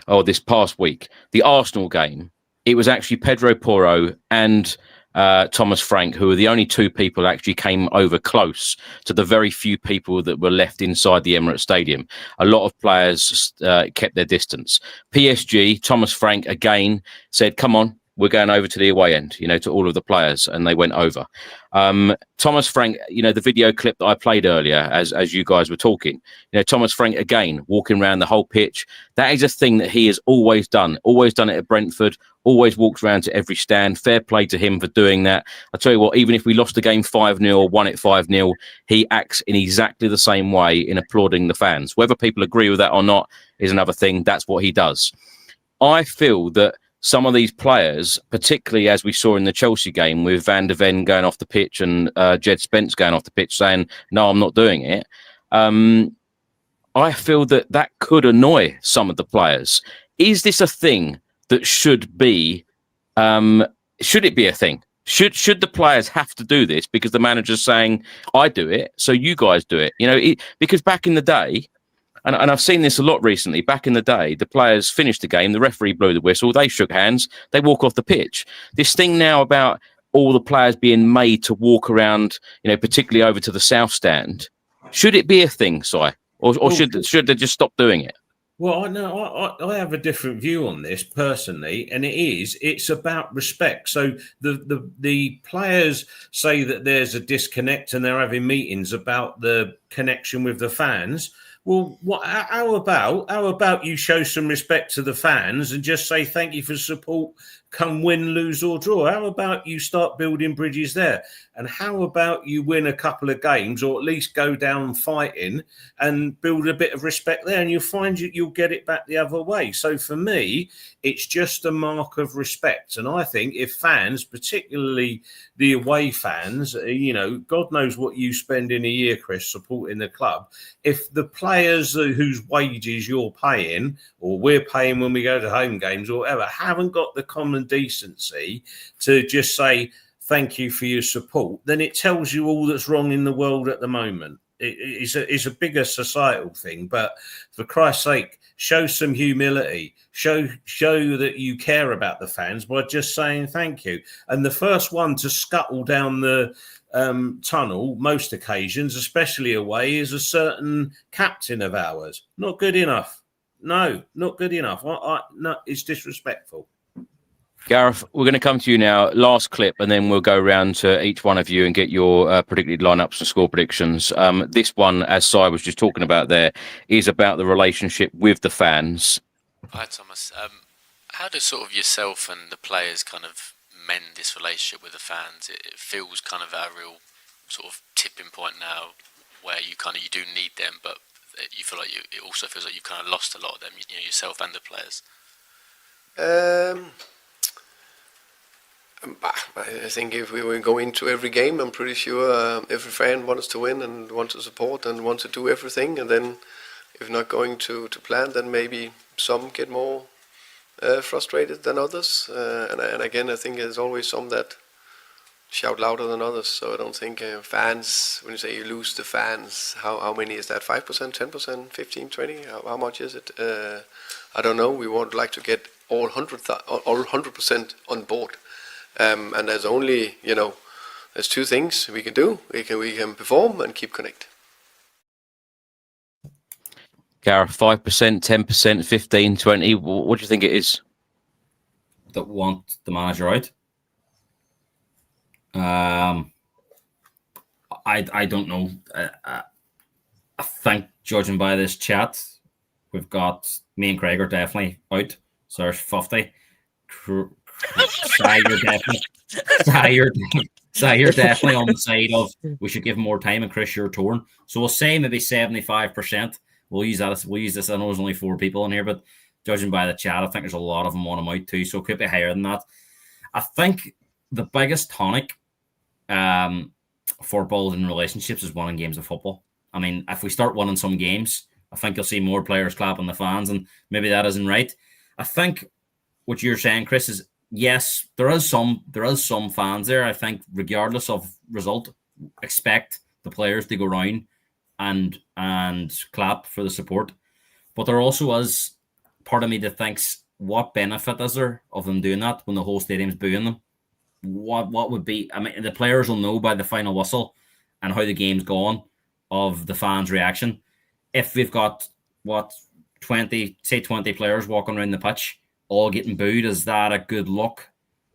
or this past week, the Arsenal game, it was actually Pedro Porro and Thomas Frank, who were the only two people who actually came over close to the very few people that were left inside the Emirates Stadium. A lot of players kept their distance. PSG, Thomas Frank again said, come on, we're going over to the away end, to all of the players, and they went over. Thomas Frank, the video clip that I played earlier as you guys were talking, Thomas Frank again walking around the whole pitch. That is a thing that he has always done it at Brentford, always walks around to every stand. Fair play to him for doing that. I tell you what, even if we lost the game 5-0 or won it 5-0, he acts in exactly the same way in applauding the fans. Whether people agree with that or not is another thing. That's what he does. I feel that some of these players, particularly as we saw in the Chelsea game with Van der Ven going off the pitch and Jed Spence going off the pitch saying, no, I'm not doing it. I feel that could annoy some of the players. Is this a thing that should be, should it be a thing? Should the players have to do this because the manager's saying, I do it, so you guys do it? Because back in the day, and I've seen this a lot recently, back in the day, the players finished the game, the referee blew the whistle, they shook hands, they walk off the pitch. This thing now about all the players being made to walk around, particularly over to the South Stand, should it be a thing, Si? Or should they just stop doing it? Well, no, I have a different view on this personally, and it's about respect. So the players say that there's a disconnect and they're having meetings about the connection with the fans. Well, how about you show some respect to the fans and just say thank you for support, come win, lose or draw. How about you start building bridges there? And how about you win a couple of games, or at least go down fighting and build a bit of respect there, and you'll find you'll get it back the other way. So for me, it's just a mark of respect. And I think if fans, particularly the away fans, God knows what you spend in a year, Chris, supporting the club. If the players whose wages you're paying, or we're paying when we go to home games or whatever, haven't got the common decency to just say thank you for your support, then it tells you all that's wrong in the world at the moment. It's a bigger societal thing, but for Christ's sake, show some humility. Show that you care about the fans by just saying thank you. And the first one to scuttle down the tunnel, most occasions, especially away, is a certain captain of ours. Not good enough. No, not good enough. No, it's disrespectful. Gareth, we're going to come to you now. Last clip, and then we'll go round to each one of you and get your predicted lineups and score predictions. This one, as Si was just talking about there, is about the relationship with the fans. Hi, Thomas. How do sort of yourself and the players kind of mend this relationship with the fans? It feels kind of a real sort of tipping point now, where you do need them, but you feel like it also feels like you've kind of lost a lot of them, yourself and the players. I think if we will go into every game, I'm pretty sure every fan wants to win and wants to support and wants to do everything. And then if not going to plan, then maybe some get more frustrated than others. And again, I think there's always some that shout louder than others. So I don't think fans, when you say you lose the fans, how many is that? 5%, 10%, 15, 20? How much is it? I don't know. We would like to get all 100% on board. And there's only, there's two things we can do. We can perform and keep connect. Gareth, 5%, 10%, 15, 20. What do you think it is? That want the manager out? I don't know. I think, judging by this chat, we've got me and Craig are definitely out. So there's 50. You're definitely on the side of we should give him more time, and Chris, you're torn. So we'll say maybe 75%. We'll use this. I know there's only 4 people in here, but judging by the chat, I think there's a lot of them want him out too. So it could be higher than that. I think the biggest tonic for building relationships is winning games of football. I mean, if we start winning some games, I think you'll see more players clapping the fans, and maybe that isn't right. I think what you're saying, Chris, is yes, there is some fans there. I think, regardless of result, expect the players to go round and clap for the support. But there also is part of me that thinks, what benefit is there of them doing that when the whole stadium's booing them? What would be? I mean, the players will know by the final whistle and how the game's gone of the fans' reaction. If we've got 20 players walking around the pitch, all getting booed, is that a good look?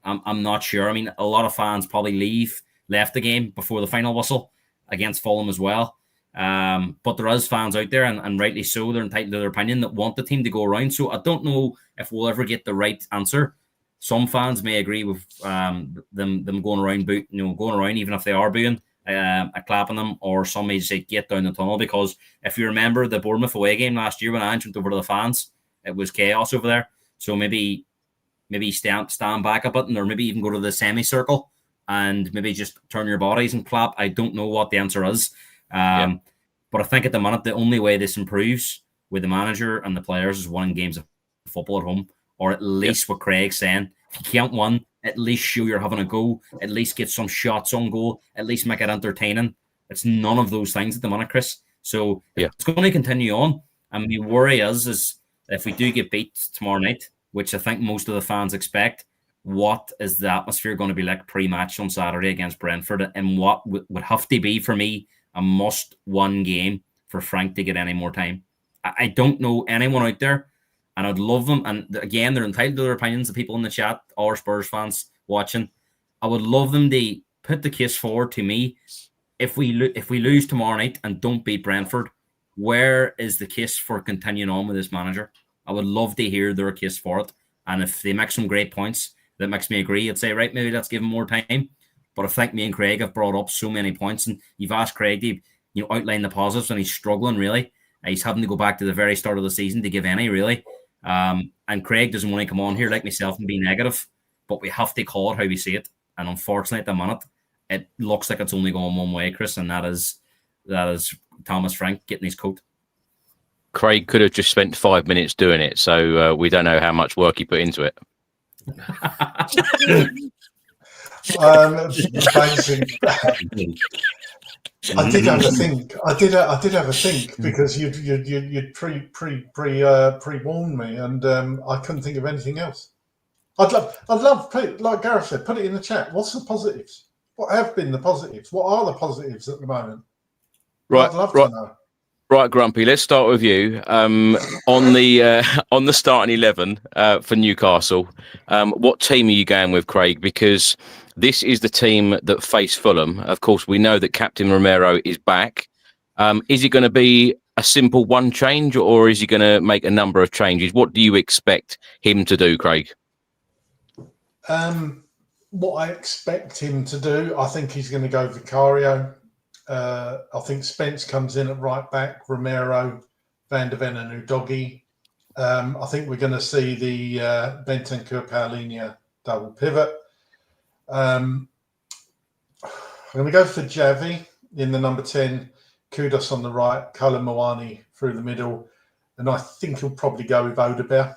I'm not sure. I mean, a lot of fans probably left the game before the final whistle against Fulham as well. But there is fans out there, and rightly so, they're entitled to their opinion, that want the team to go around. So I don't know if we'll ever get the right answer. Some fans may agree with them going around, going around even if they are booing, clapping them, or some may say get down the tunnel. Because if you remember the Bournemouth away game last year when I went over to the fans, it was chaos over there. So maybe stand back a bit, or maybe even go to the semicircle and maybe just turn your bodies and clap. I don't know what the answer is. But I think at the minute, the only way this improves with the manager and the players is winning games of football at home, or at least what Craig's saying. If you can't win, at least show you're having a go, at least get some shots on goal, at least make it entertaining. It's none of those things at the minute, Chris. So it's going to continue on. And my worry is if we do get beat tomorrow night, which I think most of the fans expect, what is the atmosphere going to be like pre-match on Saturday against Brentford? And what would have to be, for me, a must-win game for Frank to get any more time? I don't know anyone out there, and I'd love them. And again, they're entitled to their opinions, the people in the chat, all Spurs fans watching. I would love them to put the case forward to me. If we lose tomorrow night and don't beat Brentford, where is the case for continuing on with this manager? I would love to hear their case for it. And if they make some great points, that makes me agree. I'd say, right, maybe let's give him more time. But I think me and Craig have brought up so many points, and you've asked Craig to outline the positives, and he's struggling really. He's having to go back to the very start of the season to give any really. And Craig doesn't want to come on here like myself and be negative, but we have to call it how we see it. And unfortunately, at the minute, it looks like it's only going one way, Chris, and that is Thomas Frank getting his coat. Craig could have just spent 5 minutes doing it, so we don't know how much work he put into it. I did have a think. I did have a think because you'd pre-warned me, and I couldn't think of anything else. I'd love, like Gareth said, put it in the chat. What's the positives? What have been the positives? What are the positives at the moment? Right, I'd love to know. Right, Grumpy. Let's start with you. On the starting 11 for Newcastle, what team are you going with, Craig? Because this is the team that faced Fulham. Of course, we know that Captain Romero is back. Is it going to be a simple one change, or is he going to make a number of changes? What do you expect him to do, Craig? What I expect him to do, I think he's going to go Vicario. I think Spence comes in at right back, Romero, Van der Ven and Udogie. I think we're going to see the Bentancur Paulinho double pivot. I'm going to go for Javi in the number 10, Kudos on the right, Cowlin Moani through the middle, and I think he'll probably go with Odebear.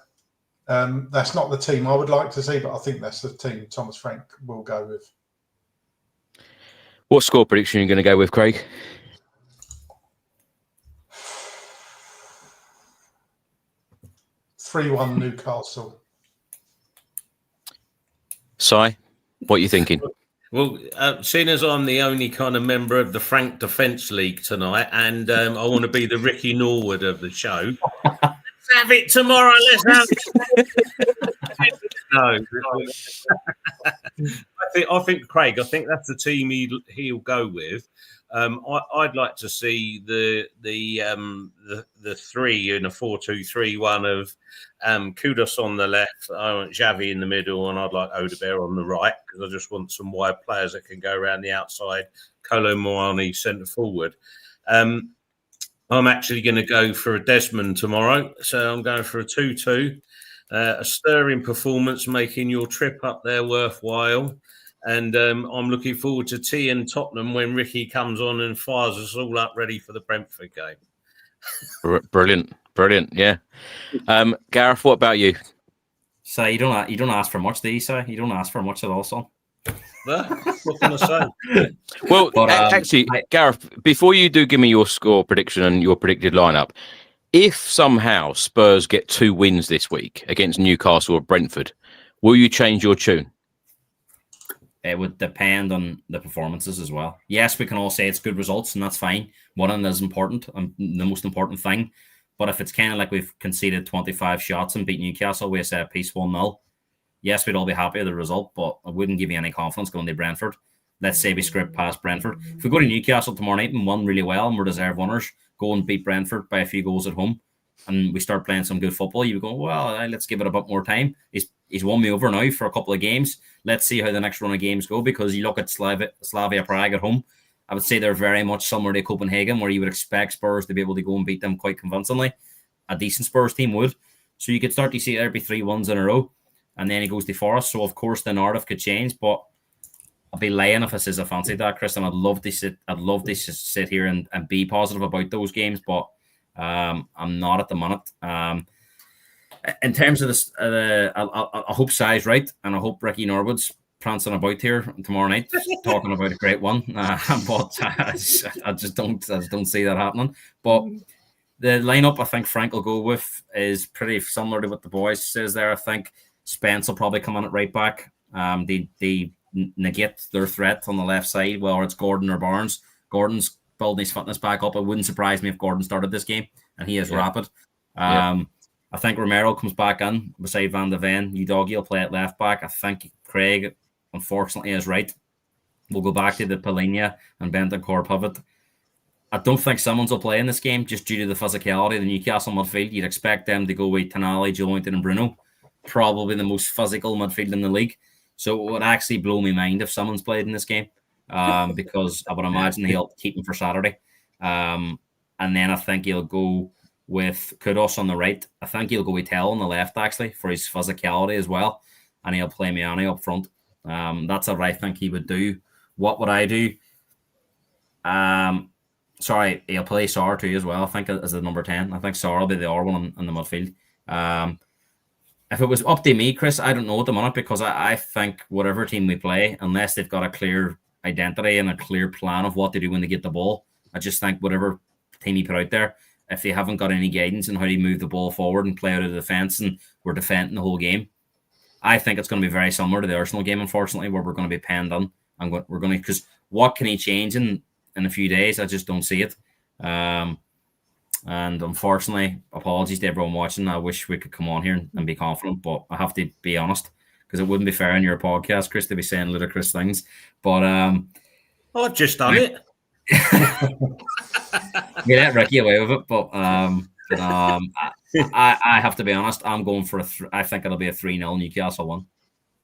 That's not the team I would like to see, but I think that's the team Thomas Frank will go with. What score prediction are you going to go with, Craig? 3-1 Newcastle. Si, what are you thinking? Well, seeing as I'm the only kind of member of the Frank Defence League tonight, and I want to be the Ricky Norwood of the show, let's have it tomorrow. Let's have it. No, I think Craig. I think that's the team he'll go with. I'd like to see the 3 in a 4-2-3-1 of Kudos on the left. I want Javi in the middle, and I'd like Odebear on the right because I just want some wide players that can go around the outside. Colo Moani centre forward. I'm actually going to go for a Desmond tomorrow, so I'm going for a 2-2. A stirring performance, making your trip up there worthwhile. And I'm looking forward to tea in Tottenham when Ricky comes on and fires us all up ready for the Brentford game. Brilliant, yeah. Gareth, what about you? So you don't ask for much, do you, Si? You don't ask for much at all, son. What can I say? Well, actually, Gareth, before you do give me your score prediction and your predicted lineup, if somehow Spurs get 2 wins this week against Newcastle or Brentford, will you change your tune? It would depend on the performances as well. Yes, we can all say it's good results, and that's fine. One of them is important and the most important thing. But if it's kind of like we've conceded 25 shots and beat Newcastle, we say a piece 1-0. Yes, we'd all be happy with the result, but I wouldn't give you any confidence going to Brentford. Let's say we script past Brentford. If we go to Newcastle tomorrow night and won really well and we're deserved winners, go and beat Brentford by a few goals at home, and we start playing some good football, you go, well, let's give it a bit more time. He's won me over now for a couple of games. Let's see how the next run of games go, because you look at Slavia Prague at home, I would say they're very much similar to Copenhagen, where you would expect Spurs to be able to go and beat them quite convincingly. A decent Spurs team would. So you could start to see there be 3 1s in a row, and then he goes to Forest. So, of course, the narrative could change, but I'd be lying if I says I fancied that, Chris, and I'd love to sit here and be positive about those games, but I'm not at the minute. In terms of this, I hope Si's right, and I hope Ricky Norwood's prancing about here tomorrow night, talking about a great one. But I just don't see that happening. But the lineup I think Frank will go with is pretty similar to what the boys says there. I think Spence will probably come in at right back. They negate their threat on the left side, whether it's Gordon or Barnes. Gordon's building his fitness back up. It wouldn't surprise me if Gordon started this game, and he is rapid. I think Romero comes back in beside Van der Ven. Udogie will play at left back. I think Craig, unfortunately, is right. We'll go back to the Paulinho and Bentancur pivot. I don't think Simmons will play in this game just due to the physicality of the Newcastle midfield. You'd expect them to go with Tonali, Joelinton and Bruno. Probably the most physical midfield in the league. So it would actually blow my mind if someone's played in this game, because I would imagine he'll keep him for Saturday. And then I think he'll go with Kudos on the right. I think he'll go with Tell on the left, actually, for his physicality as well. And he'll play Miani up front. That's what I think he would do. What would I do? Sorry, he'll play Sarr too as well, I think, as the number 10. I think Sarr will be the R one in the midfield. If it was up to me, Chris, I don't know at the minute, because I think whatever team we play, unless they've got a clear identity and a clear plan of what to do when they get the ball, I just think whatever team you put out there, if they haven't got any guidance on how to move the ball forward and play out of the defence and we're defending the whole game, I think it's going to be very similar to the Arsenal game, unfortunately, where we're going to be penned on. And we're going to, because what can he change in a few days? I just don't see it. And unfortunately, apologies to everyone watching. I wish we could come on here and be confident, but I have to be honest, because it wouldn't be fair on your podcast, Chris, to be saying ludicrous things. But I've just done it. We let Ricky away with it, but I have to be honest. I'm going for I think it'll be a 3-0 Newcastle one.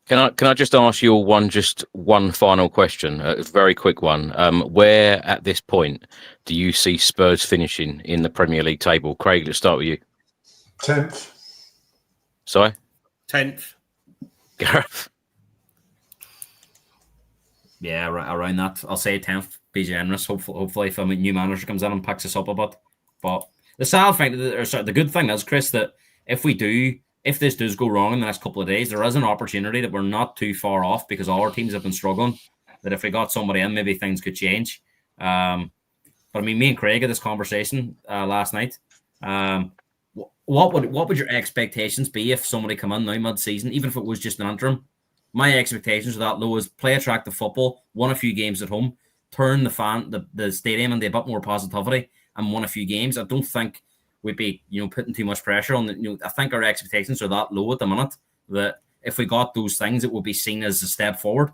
Can I just ask you one final question, a very quick one? Where at this point do you see Spurs finishing in the Premier League table? Craig, let's start with you. 10th. Sorry? 10th. Gareth? Yeah, around that. I'll say 10th. Be generous. Hopefully, if a new manager comes in and picks us up a bit. But the sad thing, the good thing is, Chris, that if this does go wrong in the next couple of days, there is an opportunity that we're not too far off, because all our teams have been struggling, that if we got somebody in, maybe things could change. But I mean, me and Craig had this conversation last night. What would your expectations be if somebody come in now mid-season, even if it was just an interim? My expectations are that low: is play attractive football, won a few games at home, turn the stadium into a bit more positivity, and won a few games. I don't think we'd be, putting too much pressure on the, I think our expectations are that low at the minute that if we got those things, it would be seen as a step forward.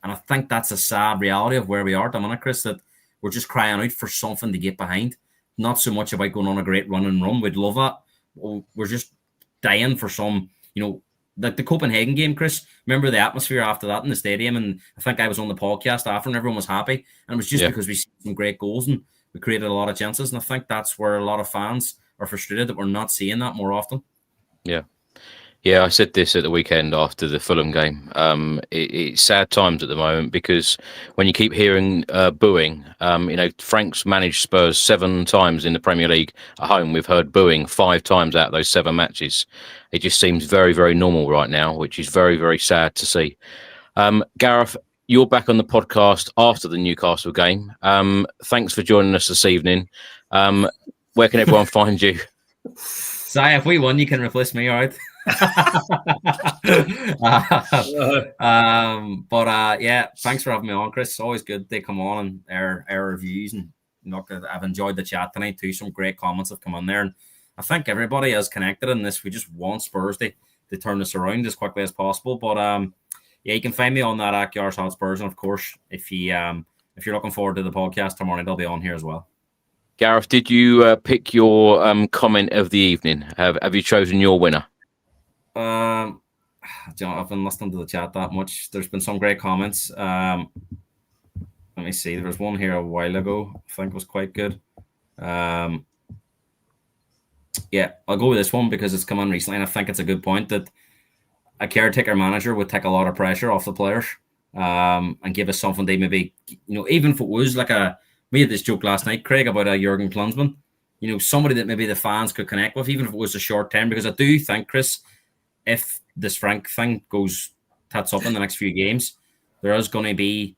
And I think that's a sad reality of where we are at the minute, Chris, that we're just crying out for something to get behind. Not so much about going on a great run and run. We'd love that. We're just dying for some, like the Copenhagen game, Chris. Remember the atmosphere after that in the stadium? And I think I was on the podcast after and everyone was happy. And it was just because we see some great goals and we created a lot of chances. And I think that's where a lot of fans are frustrated that we're not seeing that more often. Yeah, I said this at the weekend after the Fulham game. It's sad times at the moment, because when you keep hearing booing, Frank's managed Spurs 7 times in the Premier League at home. We've heard booing 5 times out of those 7 matches. It just seems very, very normal right now, which is very, very sad to see. Gareth, you're back on the podcast after the Newcastle game. Thanks for joining us this evening. Where can everyone find you? Si, if we won, you can replace me, all right? Yeah, thanks for having me on, Chris. It's always good to come on and air reviews, and I've enjoyed the chat tonight too. Some great comments have come on there, and I think everybody is connected in this. We just want Spurs to turn this around as quickly as possible. But you can find me on that at Gareth Hotspurs, and of course, if you're looking forward to the podcast tomorrow night, I'll be on here as well. Gareth, did you pick your comment of the evening? Have you chosen your winner? I've been listening to the chat that much. There's been some great comments. Let me see. There was one here a while ago. I think it was quite good. Yeah, I'll go with this one because it's come on recently, and I think it's a good point that a caretaker manager would take a lot of pressure off the players, and give us something they maybe, even if it was like we had this joke last night, Craig, about a Jurgen Klinsmann, somebody that maybe the fans could connect with, even if it was a short term, because I do think, Chris, if this Frank thing goes tits up in the next few games, there is going to be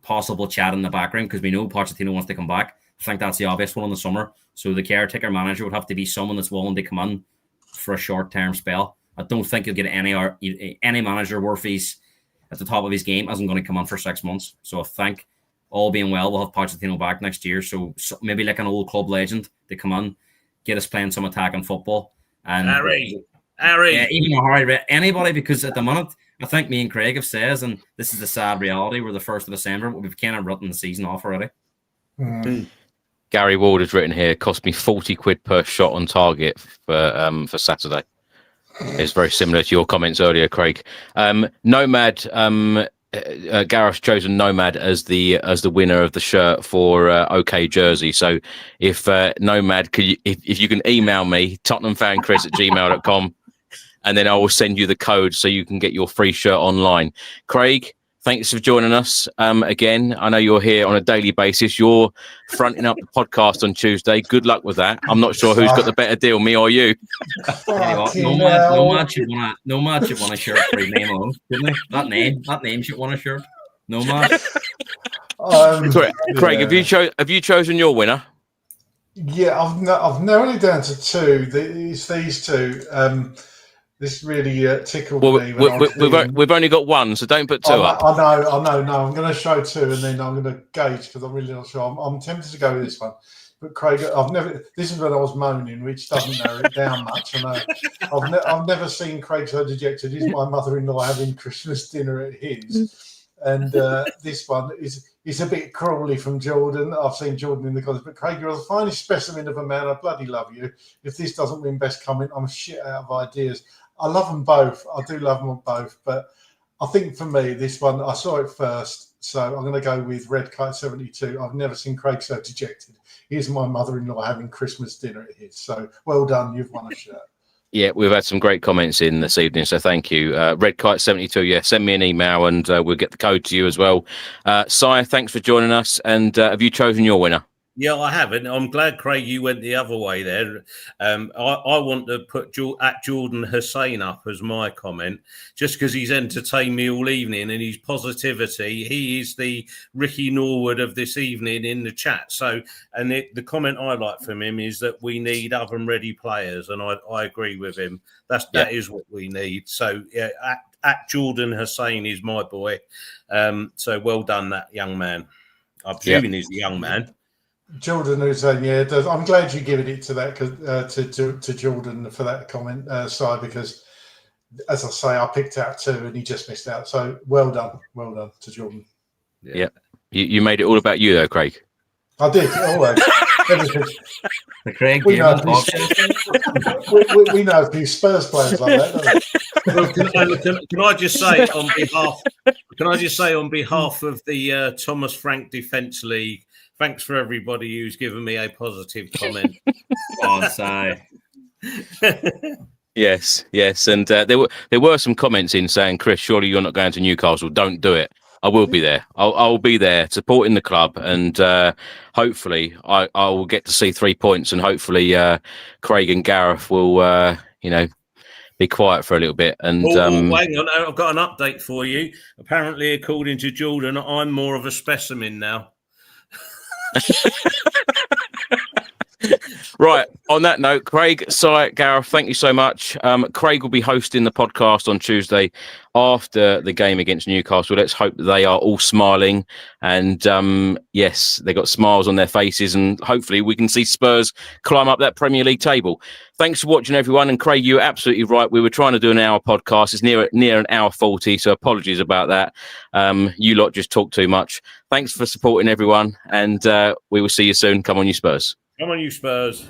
possible chat in the background, because we know Pochettino wants to come back. I think that's the obvious one in the summer. So the caretaker manager would have to be someone that's willing to come in for a short-term spell. I don't think you'll get any manager worth at the top of his game isn't going to come in for 6 months. So I think, all being well, we'll have Pochettino back next year. So maybe like an old club legend to come in, get us playing some attacking football. And Harry. Yeah, even Harry, anybody, because at the minute, I think me and Craig have says, and this is the sad reality, we're the 1st of December, but we've kind of written the season off already. Gary Ward has written here, cost me £40 per shot on target for Saturday. It's very similar to your comments earlier, Craig. Nomad. Gareth's chosen Nomad as the winner of the shirt for OK Jersey. So if Nomad, if you can email me, tottenhamfanchris@gmail.com, and then I will send you the code so you can get your free shirt online. Craig, thanks for joining us again. I know you're here on a daily basis. You're fronting up the podcast on Tuesday. Good luck with that. I'm not sure who's got the better deal, me or you. Nomad should want a shirt for his name alone, shouldn't he? That name should want a shirt. Nomad. Craig, have you chosen your winner? Yeah, I've narrowed it down to two. It's these two. This really tickled me. We've only got one, so don't put two up. I know. No, I'm going to show two, and then I'm going to gauge because I'm really not sure. I'm tempted to go with this one, but Craig, this is when I was moaning, which doesn't narrow it down much. I know. I've never seen Craig so dejected. Is my mother-in-law having Christmas dinner at his? And this one is a bit crawly from Jordan. I've seen Jordan in the comments, but Craig, you're the finest specimen of a man. I bloody love you. If this doesn't win best comment, I'm shit out of ideas. I love them both. I do love them both. But I think for me, this one, I saw it first. So I'm going to go with Red Kite 72. I've never seen Craig so dejected. Here's my mother-in-law having Christmas dinner at his. So well done. You've won a shirt. Yeah, we've had some great comments in this evening. So thank you. Red Kite 72. Yeah, send me an email and we'll get the code to you as well. Sire, thanks for joining us. And have you chosen your winner? Yeah, I haven't. I'm glad, Craig, you went the other way there. I want to put at Jordan Hussein up as my comment, just because he's entertained me all evening and his positivity. He is the Ricky Norwood of this evening in the chat. So, and the comment I like from him is that we need oven-ready players, and I agree with him. That is what we need. So, yeah, at Jordan Hussein is my boy. So well done, that young man. I'm assuming he's a young man. Jordan Hussein, I'm glad you're giving it to that to Jordan for that comment, Si, because as I say, I picked out two and he just missed out. So well done to Jordan. Yeah. You made it all about you though, Craig. I did, always. Everything. Craig, we know a few Spurs players like that, don't we? Can I just say on behalf of the Thomas Frank Defence League, thanks for everybody who's given me a positive comment. Yes, and there were some comments in saying, Chris, surely you're not going to Newcastle. Don't do it. I will be there. I'll be there supporting the club, and hopefully I will get to see 3 points, and hopefully Craig and Gareth will be quiet for a little bit. And hang on, I've got an update for you. Apparently, according to Jordan, I'm more of a specimen now. Right, on that note, Craig, Si, Gareth, thank you so much. Craig will be hosting the podcast on Tuesday after the game against Newcastle. Let's hope that they are all smiling, and yes, they got smiles on their faces, and hopefully we can see Spurs climb up that Premier League table. Thanks for watching, everyone. And Craig, you're absolutely right. We were trying to do an hour podcast. It's near an hour 40, so apologies about that. You lot just talk too much. Thanks for supporting everyone, and we will see you soon. Come on, you Spurs. Come on, you Spurs.